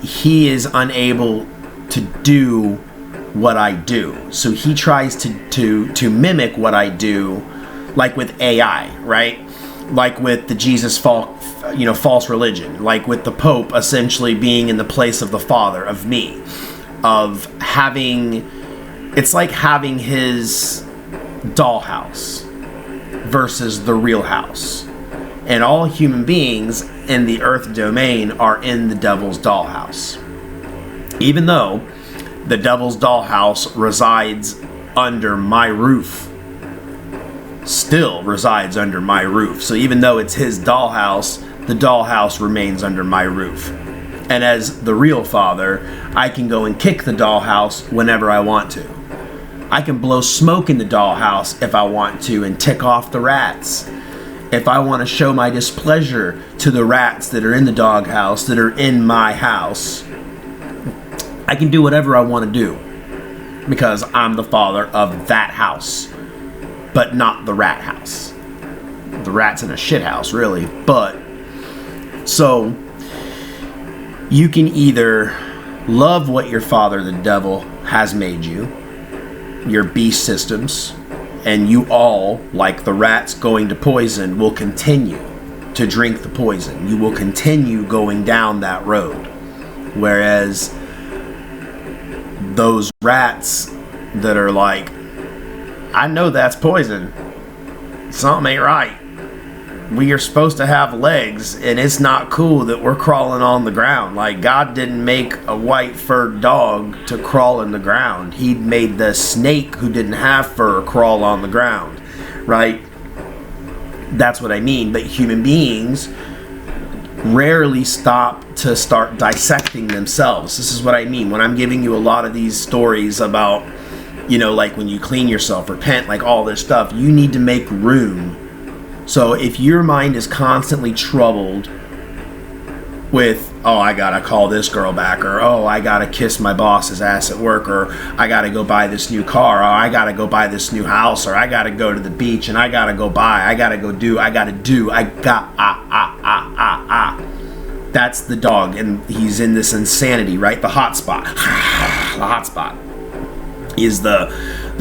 he is unable to do what I do. So he tries to mimic what I do, like with AI, right? Like with the Jesus false religion, like with the Pope essentially being in the place of the Father, of me, of having, it's like having his dollhouse versus the real house. And all human beings in the earth domain are in the devil's dollhouse. Even though the devil's dollhouse resides under my roof. still resides under my roof. So even though it's his dollhouse, the dollhouse remains under my roof. And as the real father, I can go and kick the dollhouse whenever I want to. I can blow smoke in the dollhouse if I want to and tick off the rats. If I want to show my displeasure to the rats that are in the doghouse, that are in my house, I can do whatever I want to do because I'm the father of that house, but not the rat house. The rat's in a shit house, really. But, so, you can either love what your father, the devil, has made you, your beast systems, and you all, like the rats going to poison, will continue to drink the poison. You will continue going down that road. Whereas those rats that are like, I know that's poison. Something ain't right. We are supposed to have legs, and it's not cool that we're crawling on the ground. Like, God didn't make a white furred dog to crawl in the ground. He made the snake who didn't have fur crawl on the ground, right? That's what I mean. But human beings rarely stop to start dissecting themselves. This is what I mean when I'm giving you a lot of these stories about, you know, like when you clean yourself, repent, like all this stuff. You need to make room. So if your mind is constantly troubled with, oh, I gotta call this girl back, or oh, I gotta kiss my boss's ass at work, or I gotta go buy this new car, or I gotta go buy this new house, or I gotta go to the beach, and I gotta go buy, I gotta go do, That's the dog, and he's in this insanity, right? The hot spot. The hot spot is the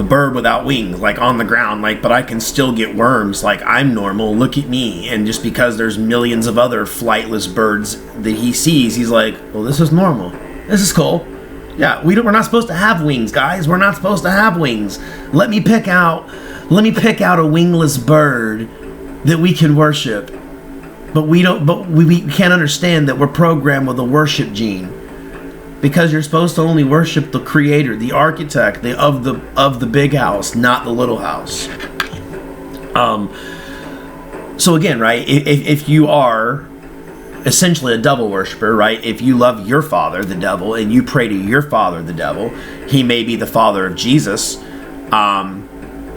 bird without wings, like on the ground, like, but I can still get worms, like I'm normal, look at me. And just because there's millions of other flightless birds that he sees, he's like, well, this is normal, this is cool. Yeah, we're not supposed to have wings, guys. We're not supposed to have wings. Let me pick out a wingless bird that we can worship. But we can't understand that we're programmed with a worship gene. Because you're supposed to only worship the creator, the architect, of the big house, not the little house. So again, right, if you are essentially a devil worshiper, right, if you love your father, the devil, and you pray to your father, the devil, he may be the father of Jesus. And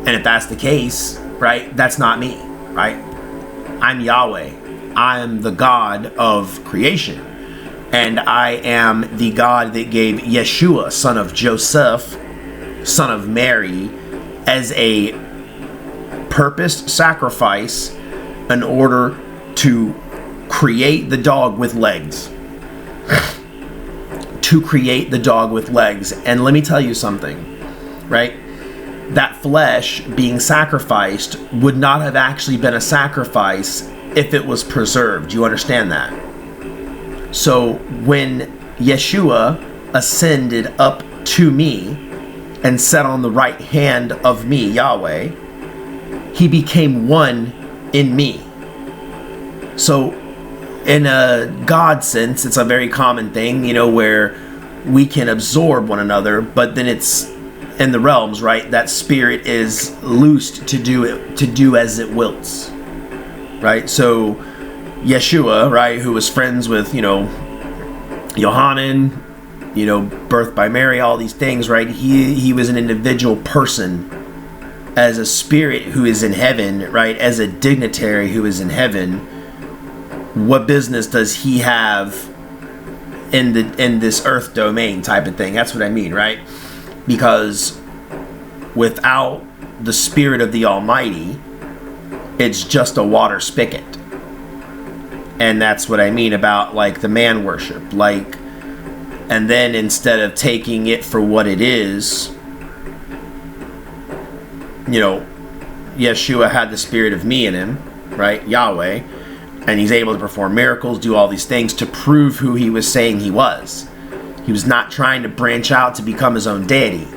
if that's the case, right, that's not me, right? I'm Yahweh. I am the God of creation. And I am the God that gave Yeshua, son of Joseph, son of Mary, as a purposed sacrifice in order to create the dog with legs. To create the dog with legs. And let me tell you something, right? That flesh being sacrificed would not have actually been a sacrifice if it was preserved. Do you understand that? So when Yeshua ascended up to me and sat on the right hand of me, Yahweh, he became one in me. So in a God sense, it's a very common thing, you know, where we can absorb one another, but then it's in the realms, right? That spirit is loosed to do as it wills, right? So Yeshua, right, who was friends with, you know, Yohanan, you know, birthed by Mary, all these things, right? He was an individual person as a spirit who is in heaven, right? As a dignitary who is in heaven. What business does he have in this earth domain type of thing? That's what I mean, right? Because without the spirit of the Almighty, it's just a water spigot. And that's what I mean about, like, the man worship. Like, and then instead of taking it for what it is, you know, Yeshua had the spirit of me in him, right? Yahweh. And he's able to perform miracles, do all these things to prove who he was saying he was. He was not trying to branch out to become his own deity,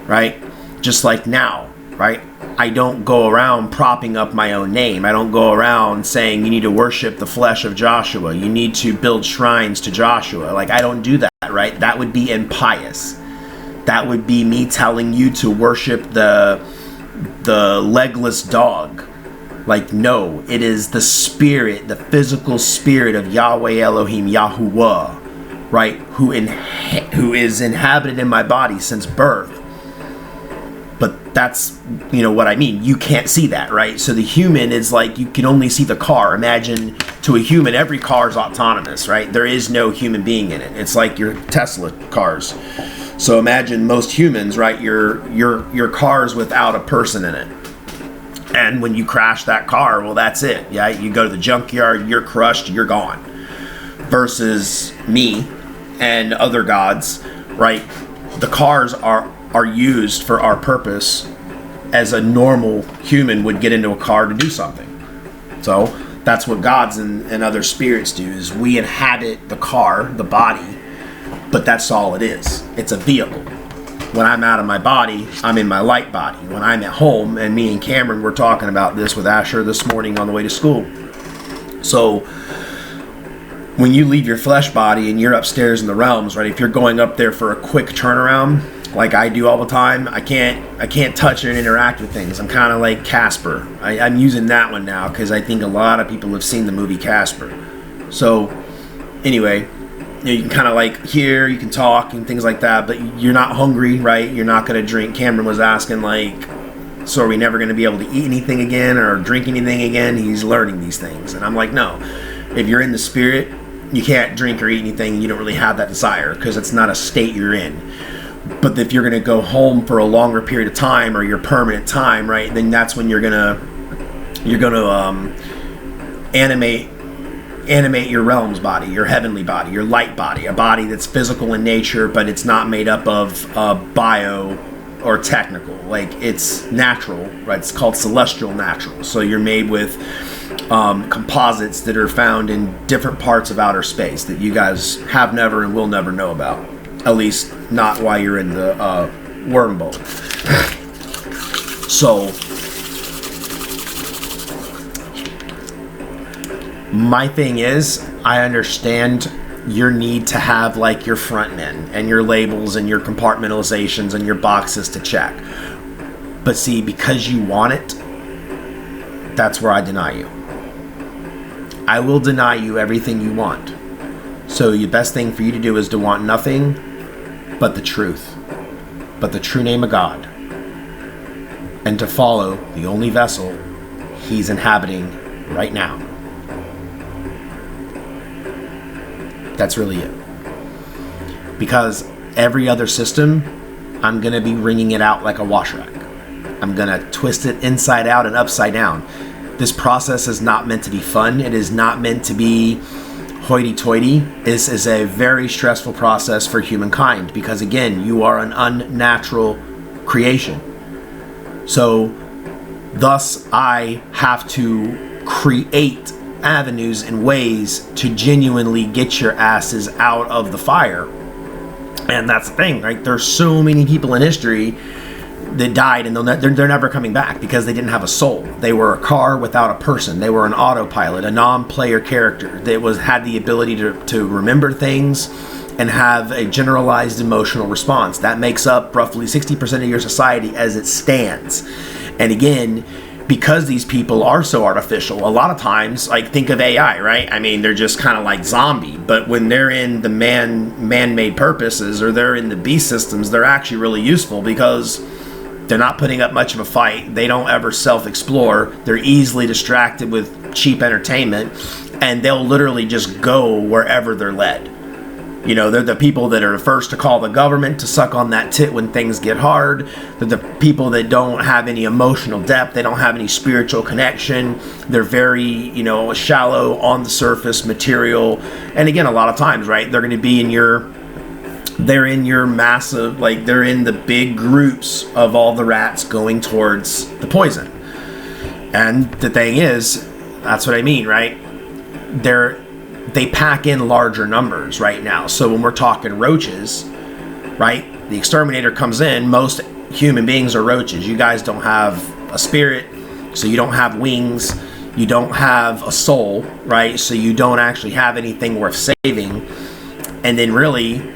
right? Just like now, right? I don't go around propping up my own name. I don't go around saying you need to worship the flesh of Joshua. You need to build shrines to Joshua. Like, I don't do that, right? That would be impious. That would be me telling you to worship the the legless dog. Like, no, it is the spirit, the physical spirit of YAHWEH Elohim, YAHUWAH, right? Who is inhabited in my body since birth. But that's, you know what I mean. You can't see that, right? So the human is like, you can only see the car. Imagine, to a human, every car is autonomous, right? There is no human being in it. It's like your Tesla cars. So imagine most humans, right? Your cars without a person in it. And when you crash that car, well, that's it. Yeah, you go to the junkyard, you're crushed, you're gone. Versus me and other gods, right? The cars are used for our purpose as a normal human would get into a car to do something. So that's what gods and other spirits do, is we inhabit the car, the body, but that's all it is. It's a vehicle. When I'm out of my body, I'm in my light body. When I'm at home, and me and Cameron were talking about this with Asher this morning on the way to school. So when you leave your flesh body and you're upstairs in the realms, right? If you're going up there for a quick turnaround, like I do all the time, I can't touch and interact with things. I'm kind of like Casper. I'm using that one now because I think a lot of people have seen the movie Casper. So anyway, you can kind of like hear, you can talk and things like that, but you're not hungry, right? You're not going to drink. Cameron was asking, like, so are we never going to be able to eat anything again or drink anything again? He's learning these things. And I'm like, no. If you're in the spirit, you can't drink or eat anything. You don't really have that desire because it's not a state you're in. But if you're going to go home for a longer period of time or your permanent time, right, then that's when you're going to animate your realms body, your heavenly body, your light body, a body that's physical in nature, but it's not made up of bio or technical. Like, it's natural, right? It's called celestial natural. So you're made with composites that are found in different parts of outer space that you guys have never and will never know about. At least not while you're in the wormhole. So my thing is, I understand your need to have like your front men and your labels and your compartmentalizations and your boxes to check. But see, because you want it, that's where I deny you. I will deny you everything you want. So the best thing for you to do is to want nothing but the truth, but the true name of God, and to follow the only vessel He's inhabiting right now. That's really it. Because every other system, I'm going to be wringing it out like a wash rack. I'm going to twist it inside out and upside down. This process is not meant to be fun. It is not meant to be hoity-toity. This is a very stressful process for humankind because, again, you are an unnatural creation. So, thus, I have to create avenues and ways to genuinely get your asses out of the fire. And that's the thing, right? There's so many people in history that died and they're never coming back because they didn't have a soul. They were a car without a person. They were an autopilot, a non-player character that had the ability to remember things and have a generalized emotional response. That makes up roughly 60% of your society as it stands. And again, because these people are so artificial, a lot of times, like, think of AI, right? I mean, they're just kind of like zombie, but when they're in the man-made purposes or they're in the beast systems, they're actually really useful because they're not putting up much of a fight. They don't ever self-explore. They're easily distracted with cheap entertainment, and they'll literally just go wherever they're led. You know, they're the people that are first to call the government to suck on that tit when things get hard. They're the people that don't have any emotional depth. They don't have any spiritual connection. They're very, shallow, on the surface material. And again, a lot of times, right, they're going to be they're in your massive, like, they're in the big groups of all the rats going towards the poison. And the thing is, that's what I mean, right? They pack in larger numbers right now. So when we're talking roaches, right, the exterminator comes in, most human beings are roaches. You guys don't have a spirit, so you don't have wings, you don't have a soul, right? So you don't actually have anything worth saving. And then really,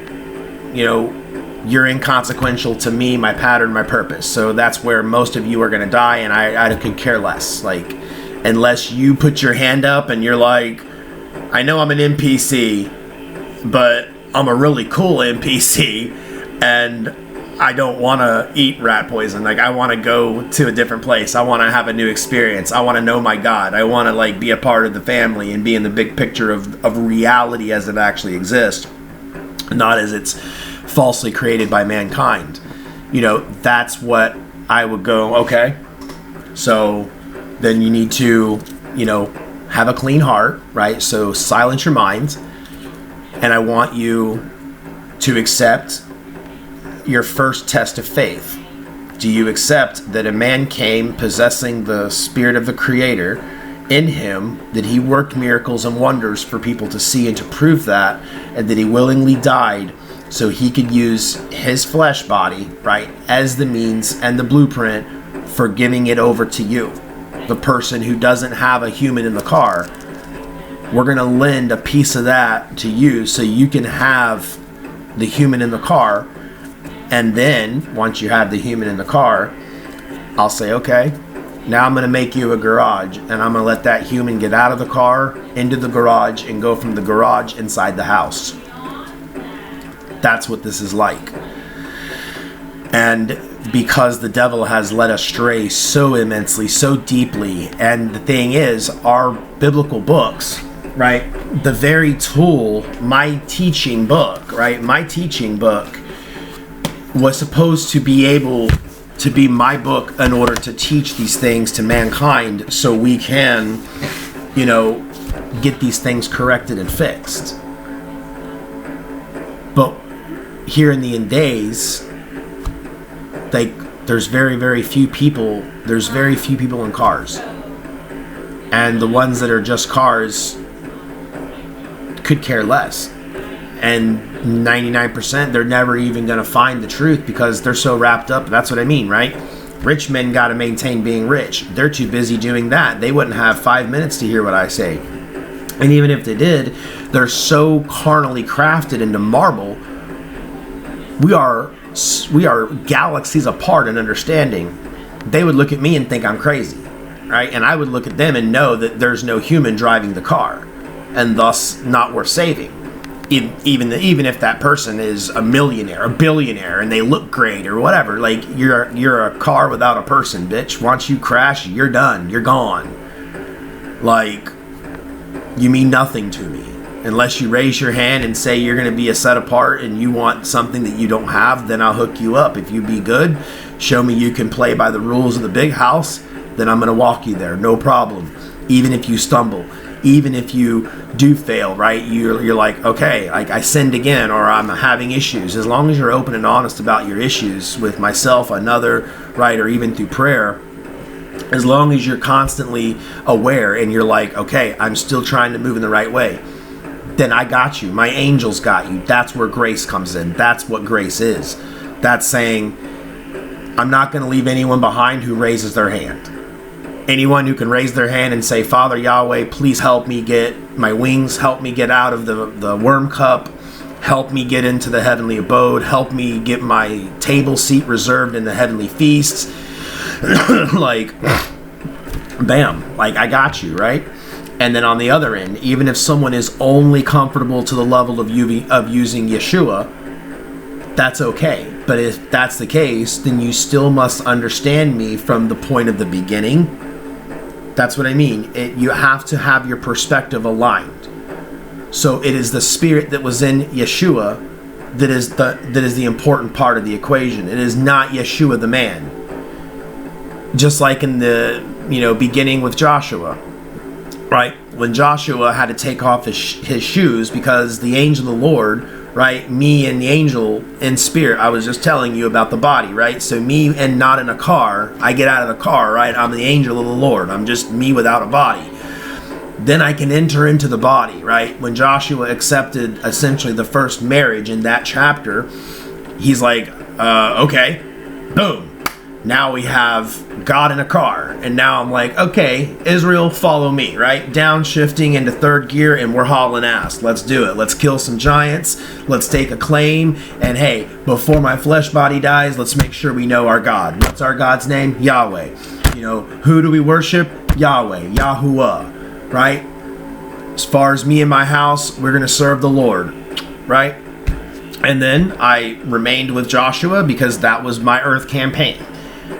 you're inconsequential to me, my pattern, my purpose. So that's where most of you are going to die, and I could care less. Like, unless you put your hand up and you're like, I know I'm an NPC, but I'm a really cool NPC, and I don't want to eat rat poison. Like, I want to go to a different place. I want to have a new experience. I want to know my God. I want to, like, be a part of the family and be in the big picture of reality as it actually exists, not as it's falsely created by mankind. You know, that's what I would go, okay, so then you need to, you know, have a clean heart, right? So silence your mind, and I want you to accept your first test of faith. Do you accept that a man came possessing the spirit of the Creator in him, that he worked miracles and wonders for people to see and to prove that, and that he willingly died so he could use his flesh body, right, as the means and the blueprint for giving it over to you, the person who doesn't have a human in the car? We're going to lend a piece of that to you so you can have the human in the car. And then once you have the human in the car, I'll say, okay, now I'm going to make you a garage, and I'm going to let that human get out of the car into the garage and go from the garage inside the house. That's what this is like. And because the devil has led us astray so immensely, so deeply, and the thing is, our biblical books, right, the very tool, my teaching book, right, my teaching book was supposed to be able to be my book in order to teach these things to mankind so we can, you know, get these things corrected and fixed. But here in the end days, like, there's very few people in cars, and the ones that are just cars could care less, and 99% they're never even going to find the truth because they're so wrapped up. That's what I mean, right? Rich men got to maintain being rich. They're too busy doing that. They wouldn't have 5 minutes to hear what I say. And even if they did, they're so carnally crafted into marble. We are galaxies apart in understanding. They would look at me and think I'm crazy, right? And I would look at them and know that there's no human driving the car, and thus not worth saving. Even if that person is a millionaire, a billionaire, and they look great or whatever, like, you're a car without a person, bitch. Once you crash, you're done. You're gone. Like, you mean nothing to me. Unless you raise your hand and say you're going to be a set apart and you want something that you don't have, then I'll hook you up. If you be good, show me you can play by the rules of the big house, then I'm going to walk you there. No problem. Even if you stumble, even if you do fail, right? You're like, okay, like, I sinned again, or I'm having issues. As long as you're open and honest about your issues with myself, another, right, or even through prayer, as long as you're constantly aware and you're like, okay, I'm still trying to move in the right way, then I got you. My angels got you. That's where grace comes in. That's what grace is. That's saying, I'm not going to leave anyone behind who raises their hand. Anyone who can raise their hand and say, Father Yahweh, please help me get my wings, help me get out of the worm cup, help me get into the heavenly abode, help me get my table seat reserved in the heavenly feasts. Like, bam, like, I got you, right? And then on the other end, even if someone is only comfortable to the level of using Yeshua, that's okay. But if that's the case, then you still must understand me from the point of the beginning. That's what I mean. You have to have your perspective aligned. So it is the spirit that was in Yeshua that is the important part of the equation. It is not Yeshua the man. Just like in the beginning with Joshua, right? When Joshua had to take off his shoes because the angel of the Lord, right? Me and the angel in spirit. I was just telling you about the body, right? So me and not in a car. I get out of the car, right? I'm the angel of the Lord. I'm just me without a body. Then I can enter into the body, right? When Joshua accepted essentially the first marriage in that chapter, he's like, okay, boom. Now we have God in a car. And now I'm like, okay, Israel, follow me, right? Downshifting into third gear, and we're hauling ass. Let's do it. Let's kill some giants. Let's take a claim. And hey, before my flesh body dies, let's make sure we know our God. What's our God's name? Yahweh. You know, who do we worship? Yahweh, Yahuwah, right? As far as me and my house, we're going to serve the Lord, right? And then I remained with Joshua because that was my earth campaign.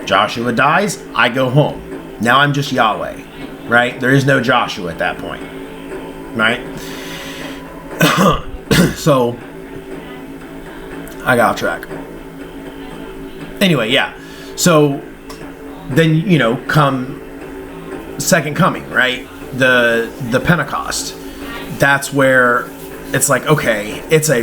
Joshua dies, I go home. Now I'm just Yahweh, right? There is no Joshua at that point, right? So, I got off track. Anyway, yeah. So, then, you know, come second coming, right? The Pentecost. That's where it's like, okay, it's a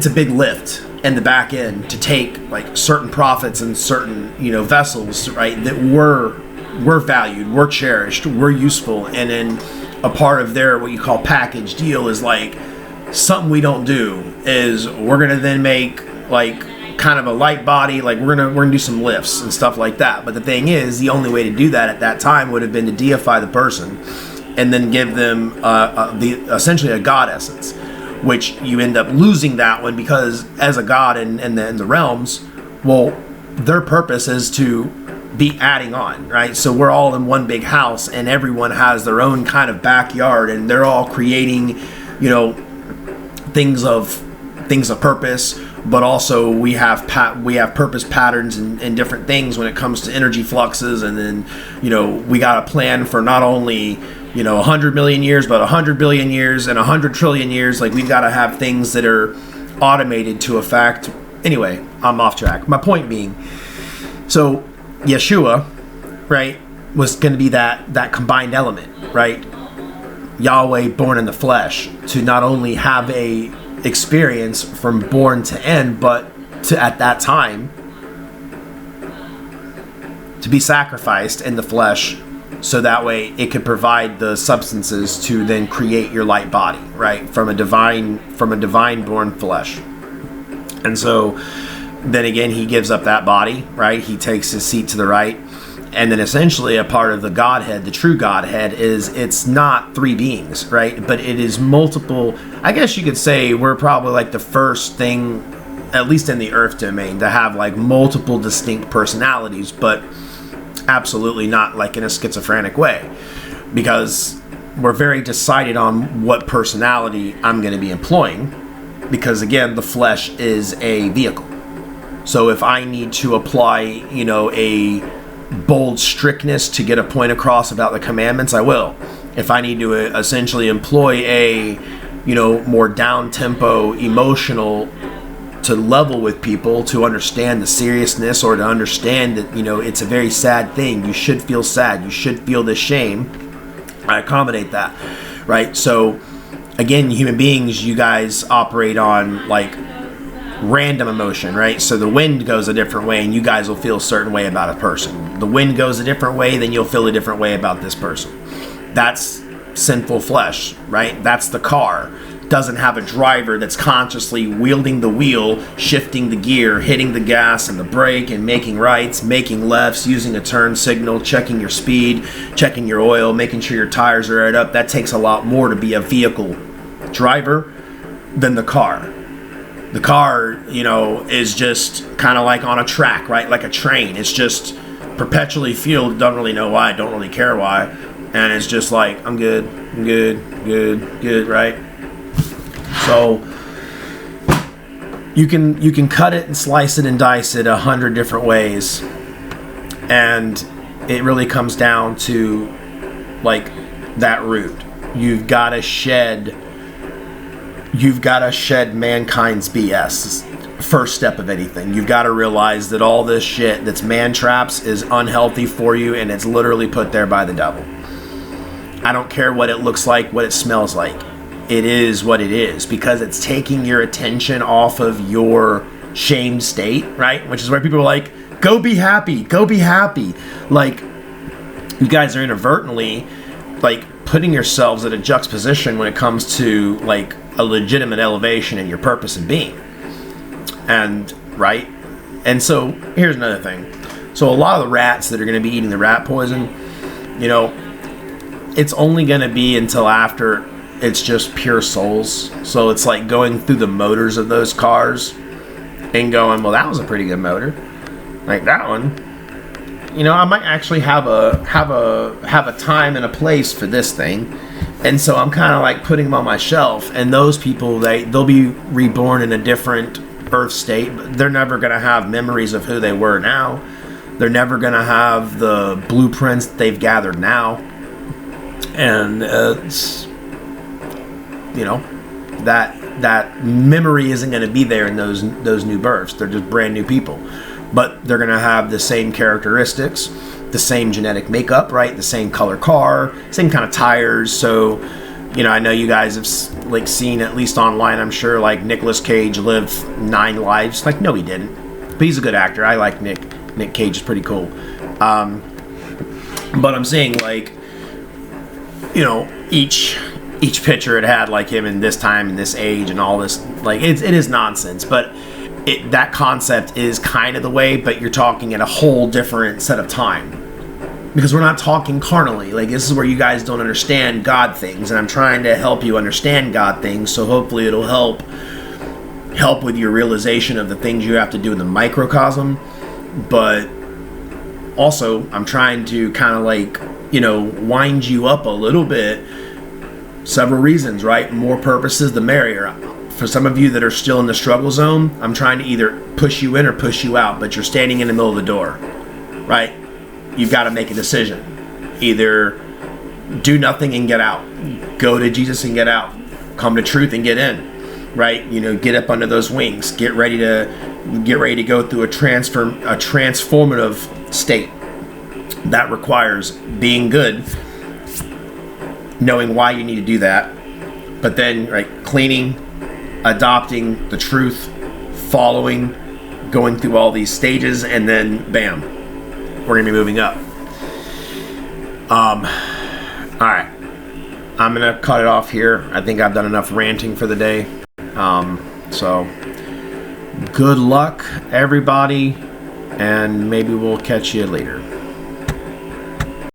big lift in the back end to take like certain prophets and certain, you know, vessels, right, that were valued, were cherished, were useful, and then a part of their what you call package deal is like something we don't do is we're gonna then make like kind of a light body, like we're gonna do some lifts and stuff like that. But the thing is, the only way to do that at that time would have been to deify the person and then give them essentially a god essence, which you end up losing that one because as a god in the realms, well, their purpose is to be adding on, right? So we're all in one big house and everyone has their own kind of backyard and they're all creating, you know, things of purpose, but also we have purpose patterns and different things when it comes to energy fluxes. And then, you know, we got a plan for not only, you know, 100 million years, but 100 billion years and 100 trillion years. Like we've got to have things that are automated to effect. Anyway, I'm off track. My point being, so Yeshua, right, was going to be that combined element, right? Yahweh born in the flesh, to not only have a experience from born to end, but to at that time to be sacrificed in the flesh, so that way it could provide the substances to then create your light body, right, from a divine born flesh. And so then again, he gives up that body, right? He takes his seat to the right. And then essentially a part of the Godhead, the true Godhead, is it's not three beings, right? But it is multiple. I guess you could say we're probably like the first thing, at least in the earth domain, to have like multiple distinct personalities, but absolutely not like in a schizophrenic way, because we're very decided on what personality I'm going to be employing, because again, the flesh is a vehicle. So if I need to apply, you know, a bold strictness to get a point across about the commandments, I will. If I need to essentially employ a, you know, more down-tempo, emotional, to level with people, to understand the seriousness, or to understand that, you know, it's a very sad thing. You should feel sad. You should feel this shame. I accommodate that, right? So, again, human beings, you guys operate on, like, random emotion, right? So the wind goes a different way and you guys will feel a certain way about a person. The wind goes a different way, then you'll feel a different way about this person. That's sinful flesh, right? That's the car. Doesn't have a driver that's consciously wielding the wheel, shifting the gear, hitting the gas and the brake, and making rights, making lefts, using a turn signal, checking your speed, checking your oil, making sure your tires are right up. That takes a lot more to be a vehicle driver than the car. The car, you know, is just kind of like on a track, right? Like a train. It's just perpetually fueled. Don't really know why. Don't really care why. And it's just like, I'm good, right? So you can cut it and slice it and dice it 100 different ways. And it really comes down to like that root. You've got to shed mankind's BS. First step of anything. You've got to realize that all this shit that's man traps is unhealthy for you, and it's literally put there by the devil. I don't care what it looks like, what it smells like. It is what it is, because it's taking your attention off of your shamed state, right? Which is where people are like, go be happy. Like, you guys are inadvertently like putting yourselves at a juxtaposition when it comes to like a legitimate elevation in your purpose and being. And right? And so here's another thing. So a lot of the rats that are going to be eating the rat poison, you know, it's only going to be until after it's just pure souls. So it's like going through the motors of those cars and going, well, that was a pretty good motor. Like that one. You know, I might actually have a time and a place for this thing. And so I'm kind of like putting them on my shelf. And those people, they'll be reborn in a different earth state. But they're never going to have memories of who they were now. They're never going to have the blueprints they've gathered now. And it's, you know, that memory isn't going to be there in those new births. They're just brand new people. But they're going to have the same characteristics, the same genetic makeup, right? The same color car, same kind of tires. So, you know, I know you guys have like seen, at least online, I'm sure, like Nicolas Cage lived 9 lives. Like, no, he didn't. But he's a good actor. I like Nick. Nick Cage is pretty cool. But I'm saying, like, you know, each picture it had like him in this time and this age and all this. Like, it is nonsense. But that concept is kind of the way, but you're talking at a whole different set of time. Because we're not talking carnally. Like, this is where you guys don't understand God things, and I'm trying to help you understand God things, so hopefully it'll help with your realization of the things you have to do in the microcosm. But also, I'm trying to kind of like, you know, wind you up a little bit. Several reasons, right? More purposes, the merrier. For some of you that are still in the struggle zone, I'm trying to either push you in or push you out, but you're standing in the middle of the door, right? You've got to make a decision. Either do nothing and get out. Go to Jesus and get out. Come to truth and get in, right? You know, get up under those wings. Get ready to go through a transformative state. That requires being good, knowing why you need to do that, but then, right, cleaning, adopting the truth, following, going through all these stages, and then bam, we're gonna be moving up. All right, I'm gonna cut it off here. I think I've done enough ranting for the day. So good luck, everybody, and maybe we'll catch you later.